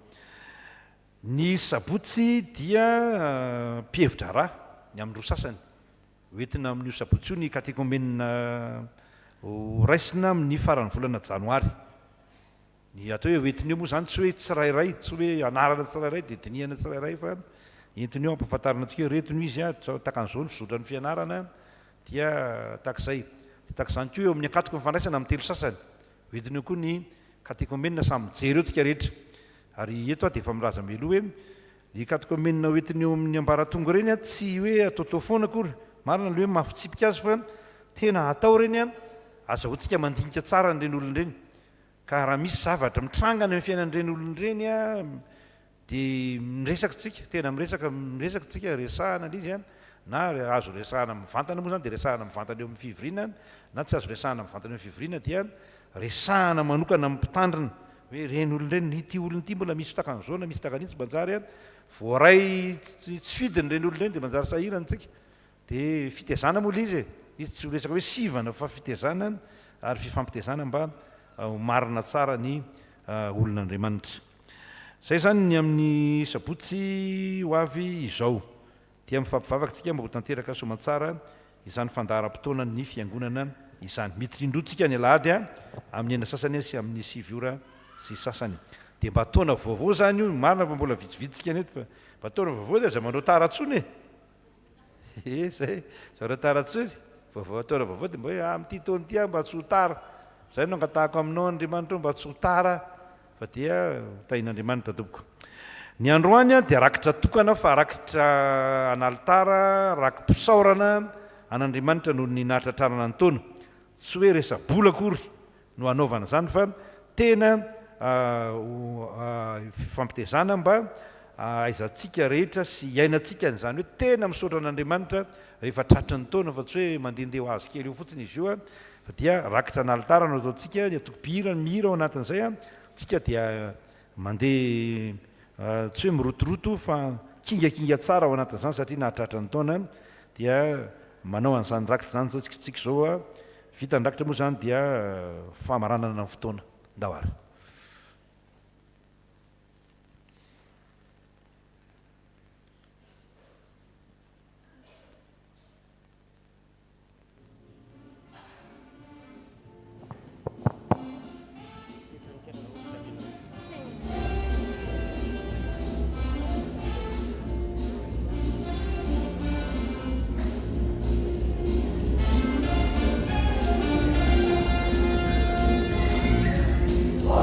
Ny sabotsy dia mpihevitra rà ny amin'iro sasany hoentina amin'io sabotsy io ny katekomenina raisina amin'ny faran'ny volana janoary. Ny atao hoe hoentin'io moa zany tsy hoe tsirairay, tsy hoe anarana tsirairay dia dinihana tsirairay fa entin'io ampahafantarana antsika hoe retino izy takan'izao ny fizotran'ny fianarana dia takizay. Takizany koa eo amin'ny akatoko ny fandraisana amin'ny telo sasany. Hoentin'io koa ny katekomenina samy mijery eo tsika rehetra. Ary eto dia efa milaza melo hoe ny katekomenina hoentin'io amin'ny ambaratonga reny tsy hoe ataotao foana akory, marina le hoe mafitsipika azy fa tena atao reny azahoantsika mandinika tsara an'ireny olon'ireny. Ka raha misy zavatra mitrangana amin'ny fiainan'ireny olon'ireny dia miresaka tsika, tena miresaka tsika, resahana izy na azo resahana mivantana moa zany dia resahana mivantana eo amin'ny fivoriana, na tsy azo resahana mivantana eo amin'ny fivoriana dia resahana manokana amin'ny mpitandrina hoe reny olon'ireny ity olon'ity mbola misy takan'izao na misy takan'iny tsy manjary voaray tsy fidiny reny olon'ireny dia manjary sahirana tsika. Dia fitezana moa izy tsy resaka hoe sivana fa fitezana ary fifampitezana mba marina tsara ny olon'Andriamanitra. Zay zany ny amin'ny sabotsy ho avy izao dia mifampivavaka tsika mba ho tanteraka soamantsara izany fandaharam-potoana ny fiangonana izany. Mitrindrotsika ny alady amin'ny ena sasany sy amin'ny sivy ora sy sasany. Dia mba taona vaovao zany io, marina fa mbola vitsivitsika neto fa mba taona vaovao dia aza manao taratsony zay zareo taratsony vaovao taona vaovao dia mba hoe amin'ity taona ity mba tsy ho tara. Zay no angatahako aminao Andriamanitra mba tsy ho tara fa dia tahin'Andriamanitra tompoko. Ny androany dia rakitra tokana fa rakitra an'alitara, rakim-pisaorana an'Andriamanitra noho ny nahatratrarana ny taona. Tsy hoe resa-bola akory no anaovana zany fa tena fifampitezana mba aizantsika rehetra sy iainantsika zany hoe tena misaotra an'Andriamanitra rehefa tratry ny taona fa tsy hoe mandehandeha ho azy kely eo fotsiny izy io fa dia rakitra an'alitara no ataontsika ny atoko-pihira ny mihira ao anatin'izay tsika dia mandeha tsy hoe mirotoroto fa kingakinga tsara ao anatin'izany satria nahatratra ny taona dia manao an'izany rakitra zany zao tsika zao vita ny rakitra moa zany dia famaranana ny fotoana ndao ary. Wow.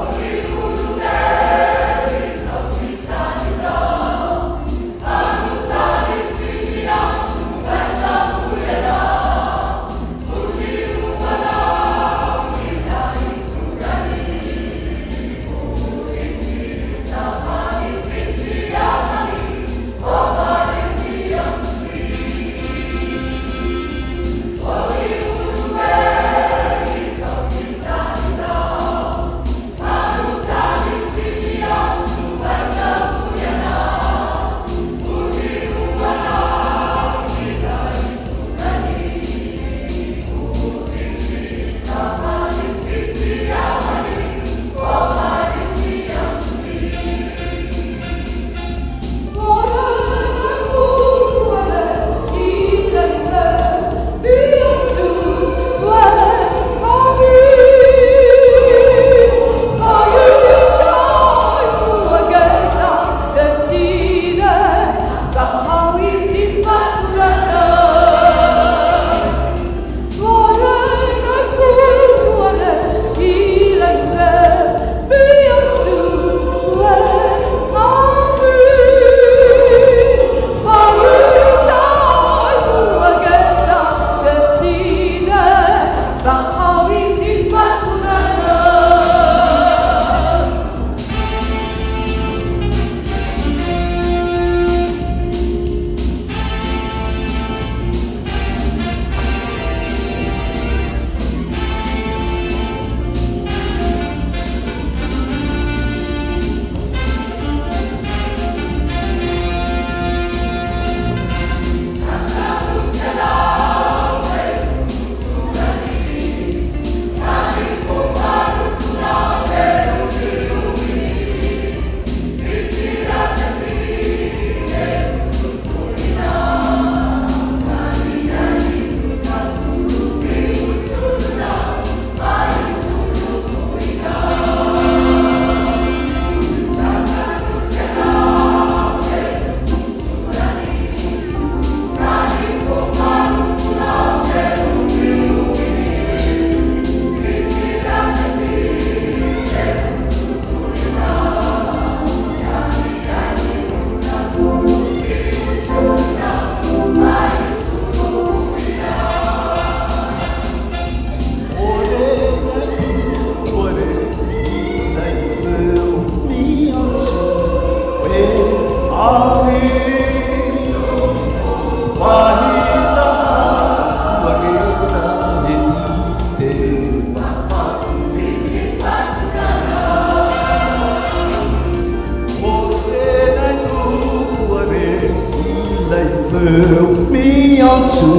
miantso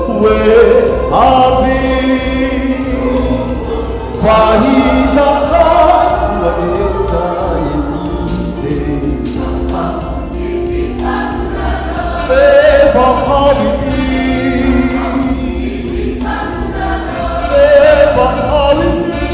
hoe avy fa izakay rehetra edile efa avity efa avity efa avity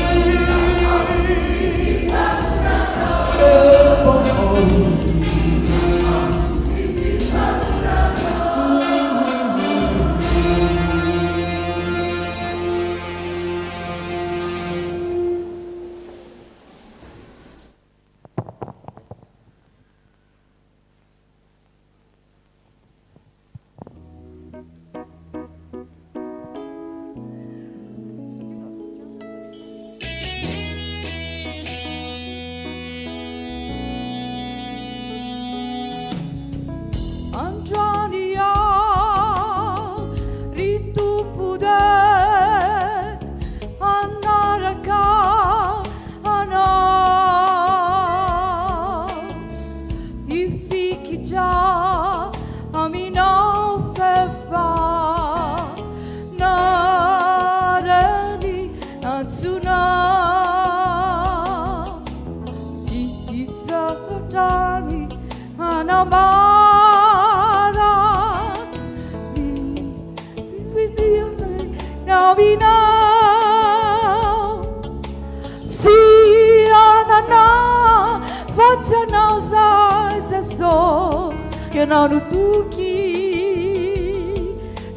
Andronia ritupude anaraka ana ifikija aminau fefa nareli natsuna sikitsatani anama Now we know, see anana, fata nauza zaso, yananu tuki,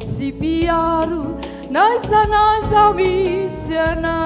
si piaru, naisa naisa misiana.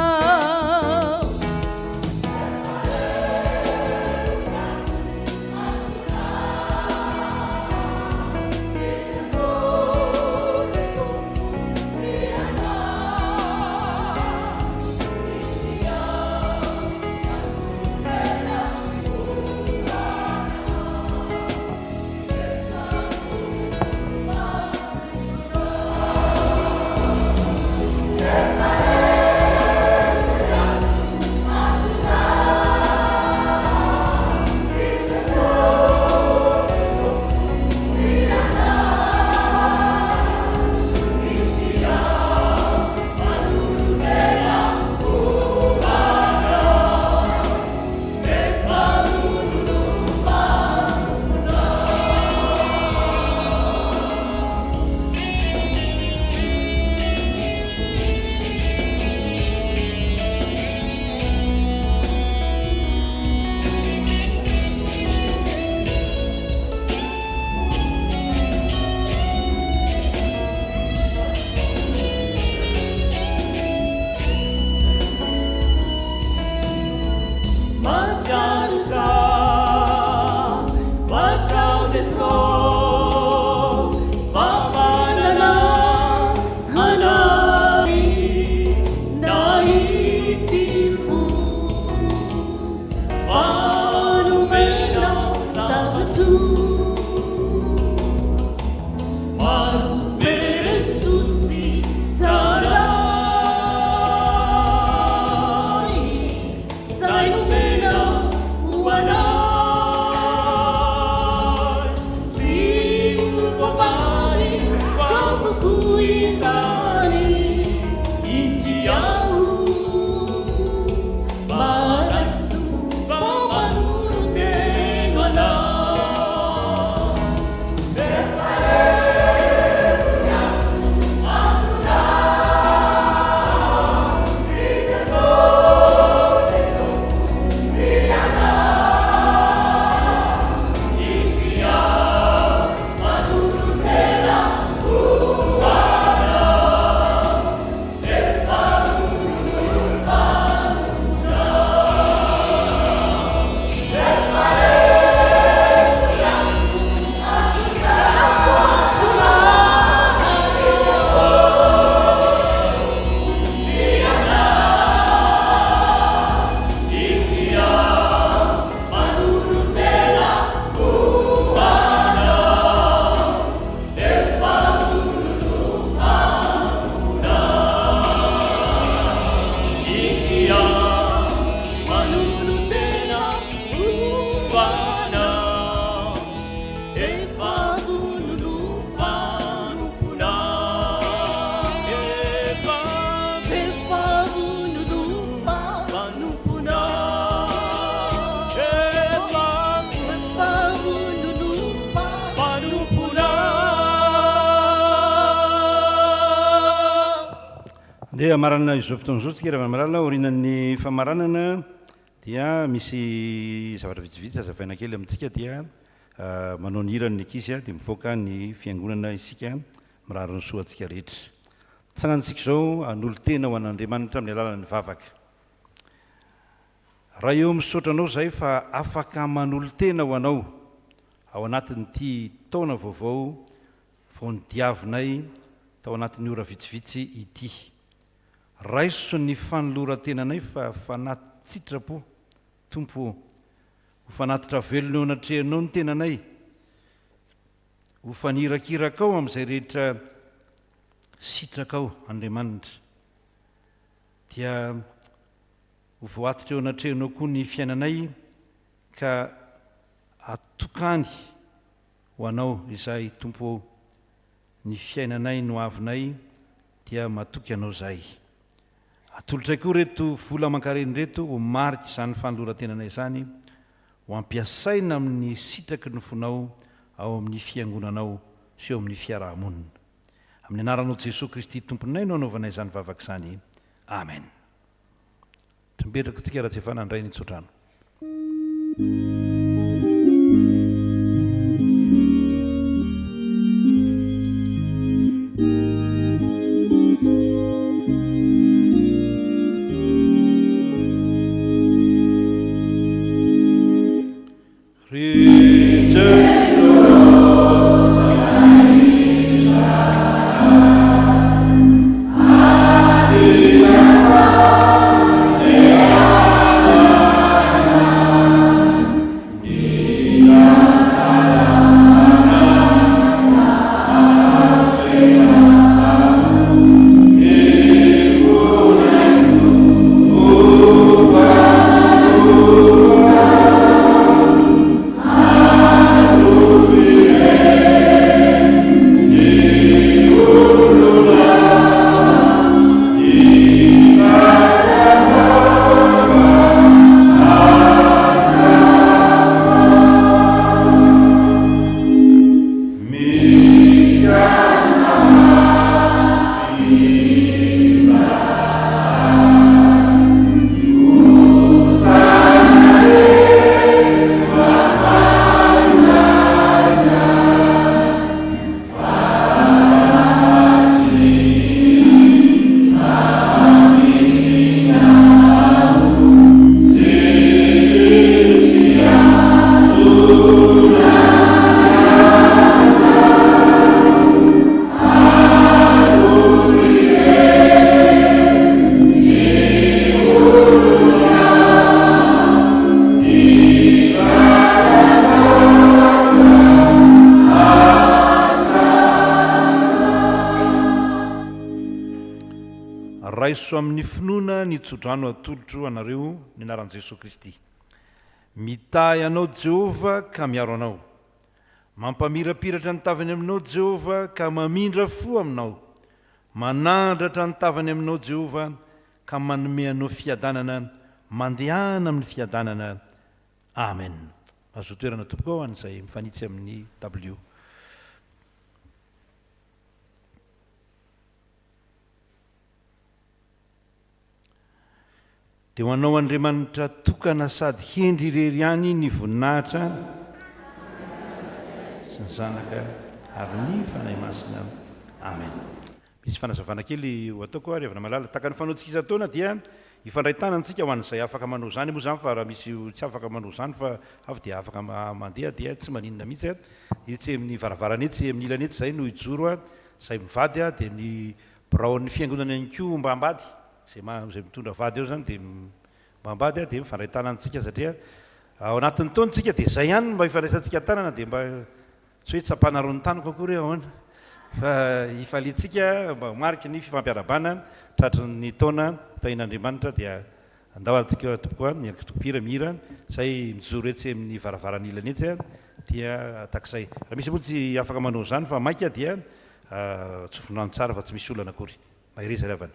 dia maranana izao fotoana izao tsika rehefa maralina orinan'ny famaranana dia misy zavatra vitsivitsy azavaina kely amintsika dia manao ny hirany ankizy dia mivoaka ny fiangonana isika mirary ny soa antsika rehetra tsangantsika izao an'olo tena ho an'Andriamanitra amin'ny alalan'ny vavaka raha eo misaotra anao izay fa afaka manolo tena ho anao ao anatin'ity taona vaovao vao ny diavinay tao anatin'ny ora vitsivitsy ity raiso ny fanoloran-tenanay fa fanaty sitrapo tompo ho fanatitra velona eo anatrehanao ny tenanay ho fanirakiraka ao amin'izay rehetra sitraka ao Andriamanitra dia ho voatitra eo anatrehanao koa ny fiainanay ka atokany ho anao izay tompo ao ny fiainanay no avinay dia matoky anao zay atolotray koa reto vola aman-kareny reto ho marika izany fanoloran-tenanay izany ho ampiasaina amin'ny sitraky ny fonao ao amin'ny fiangonanao sy eo amin'ny fiarahamonina amin'ny anaranao Jesosy Kristy tomponay no anaovanay izany vavaka izany amen timbetraka tsika raha tsy efa nandray ny tsotrano raiso amin'ny finoana ny tsodrano atolotro anareo ny anaran'i Jesosy Kristy mitahy anao Jehova ka miaro anao mampamirapiratra ny tavany aminao Jehova ka mamindra fo aminao manandratra ny tavany aminao Jehova ka manome anao fiadanana mandehana amin'ny fiadanana amen azo toerana tompoko ao an'izay mifanitsy amin'ny W dia ho anao Andriamanitra tokana sady hendry irery ihany ny voninahitra sy ny zanaka ary ny fanahy masina amen misy fanazavana kely ho ataoko ary avana malala taka ny fanaontsika isan-taona dia ifandray tanantsika ho an'izay afaka manao zany moa zany fa raha misy tsy afaka manao zany fa avy dia afaka mandeha dia tsy maninona mihitsy etsy amin'ny varavarana etsy amin'ny ilana etsy zay no ijoro zay mivady dia ny braon'ny fiangonana ihany koa mba ambady zay mitondra vady eo zany dia mba ambady dia mifandray tanantsika satria ao anatin'ny taontsika dia zay ihany mba ifandraisantsika tanana dia mba tsy hoe tsapana roa ny taniko akory ahoana fa ifalitsika mba marika ny fifampiarabana tratry ny taona tain'Andriamanitra dia andao antsika tompokoa miakitopira mihira zay mijoro etsy amin'ny varavarana ilana etsy dia atak'izay raha misy moa tsy afaka manao zany fa maika dia tsofinano tsara fa tsy misy olana akory mahireza ravana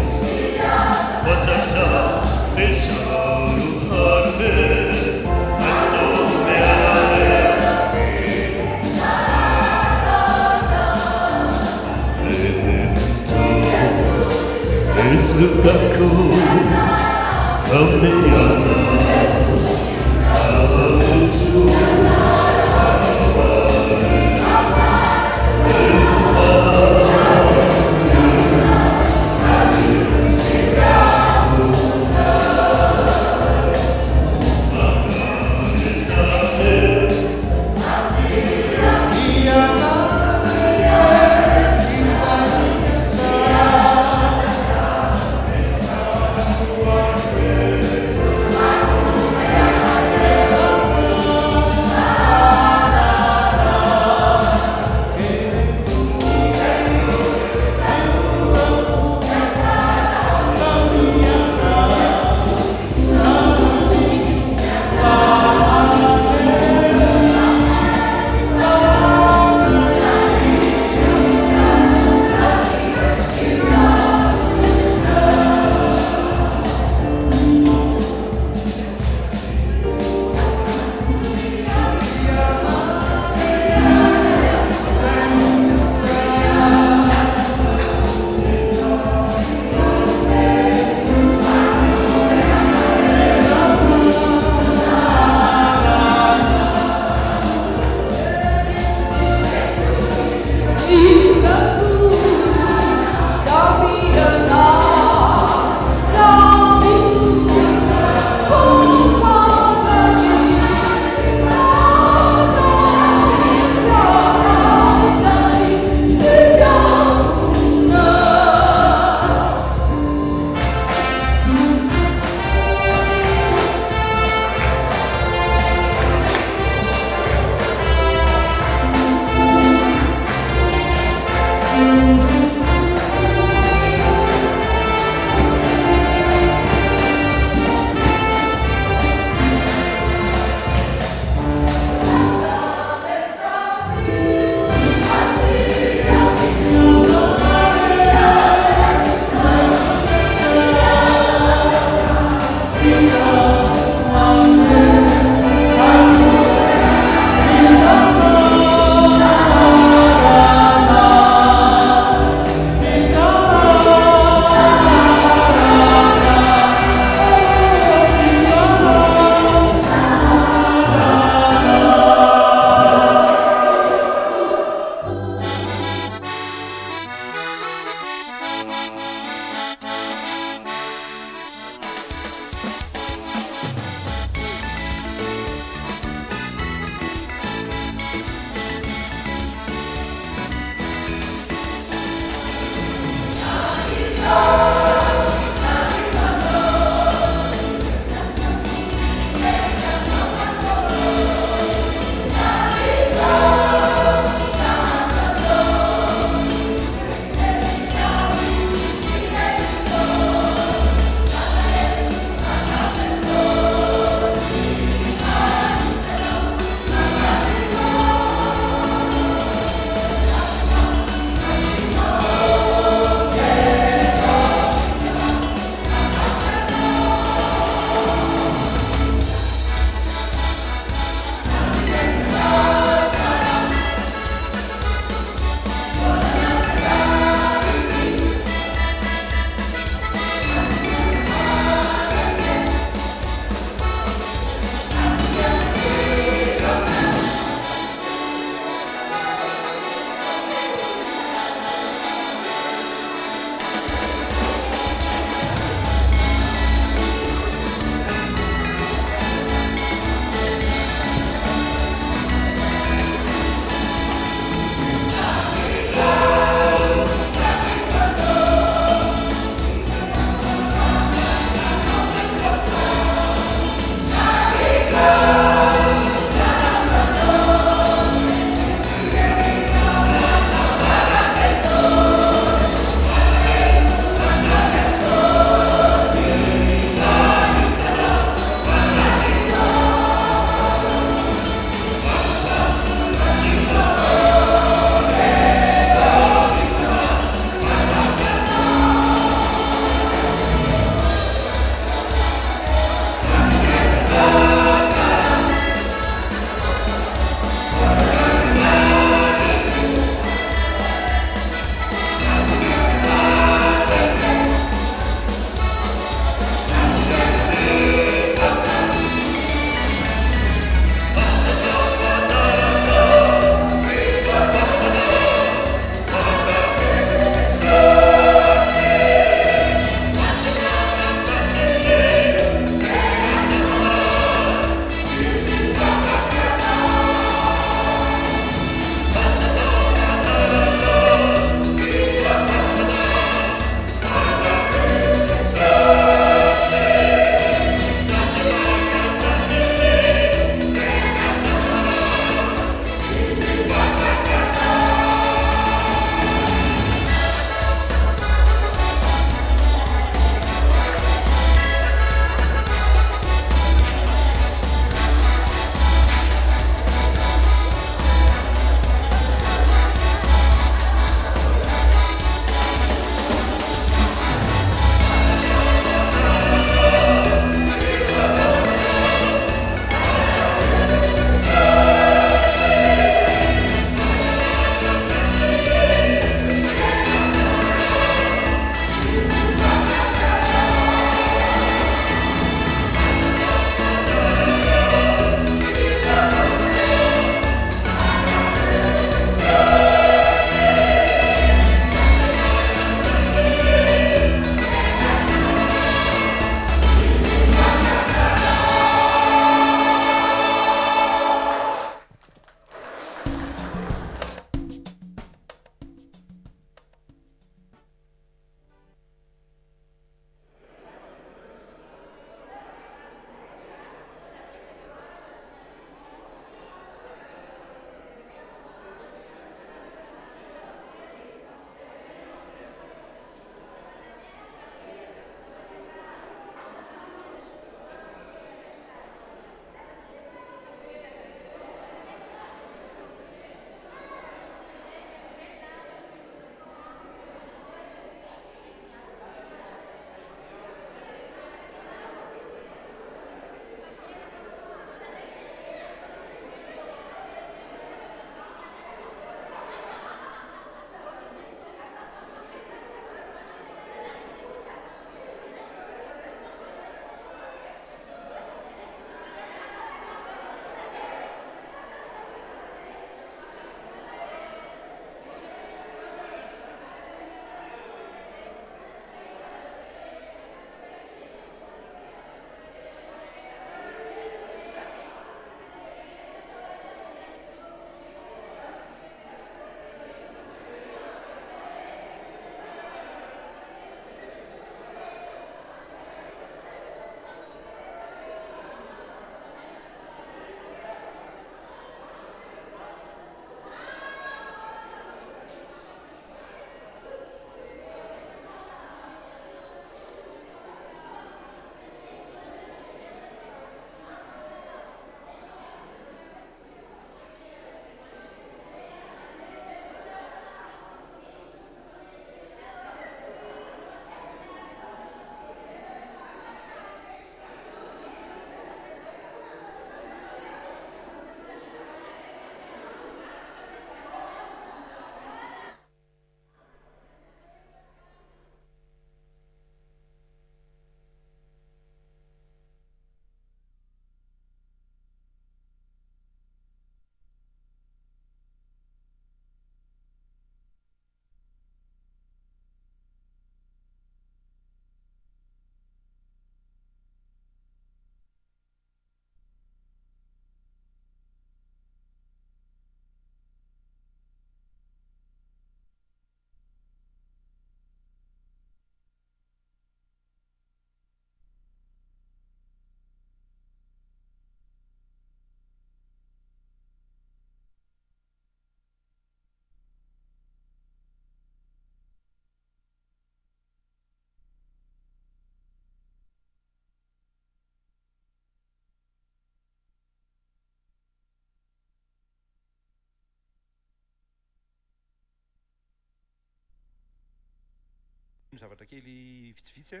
zavatra kely vitsivitsy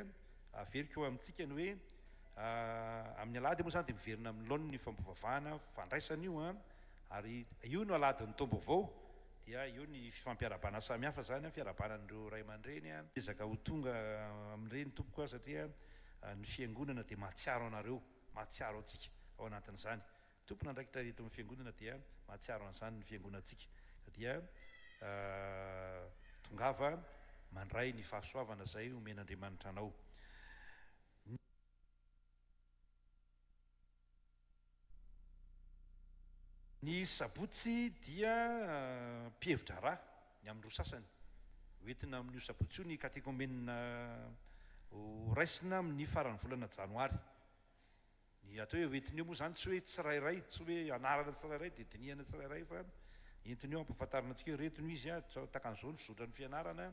averiko eo amintsika ny hoe amin'ny alady moa zany de miverina amin'ny laony ny fampovavahana fandraisana io ary io no aladin'ny tombo avao dia io ny fifampiarabana samihafa zany fiarabanan'ireo ray aman-dreny ezaka ho tonga amin'ireny tompoko a satria ny fiangonana de mahatsiaro anareo mahatsiaro atsika ao anatin'izany tompona andraikitra reto amin'ny fiangonana dia mahatsiaro an'izany ny fiangonantsika dia tongava mandray ny fahasoavana zay omen'Andriamanitra anao. Ny sabotsy dia mpihevitra raha ny amin'ny roa sasany hoentina amin'io sabotsy io ny katekomenina ho raisina amin'ny faran'ny volana janoary. Ny atao hoe hoentina io moa zany tsy hoe tsirairay tsy hoe anarana tsirairay de dinihana tsirairay fa entina io ampahafantarana antsika hoe retiny izy takan'izao ny fizotran'ny fianarana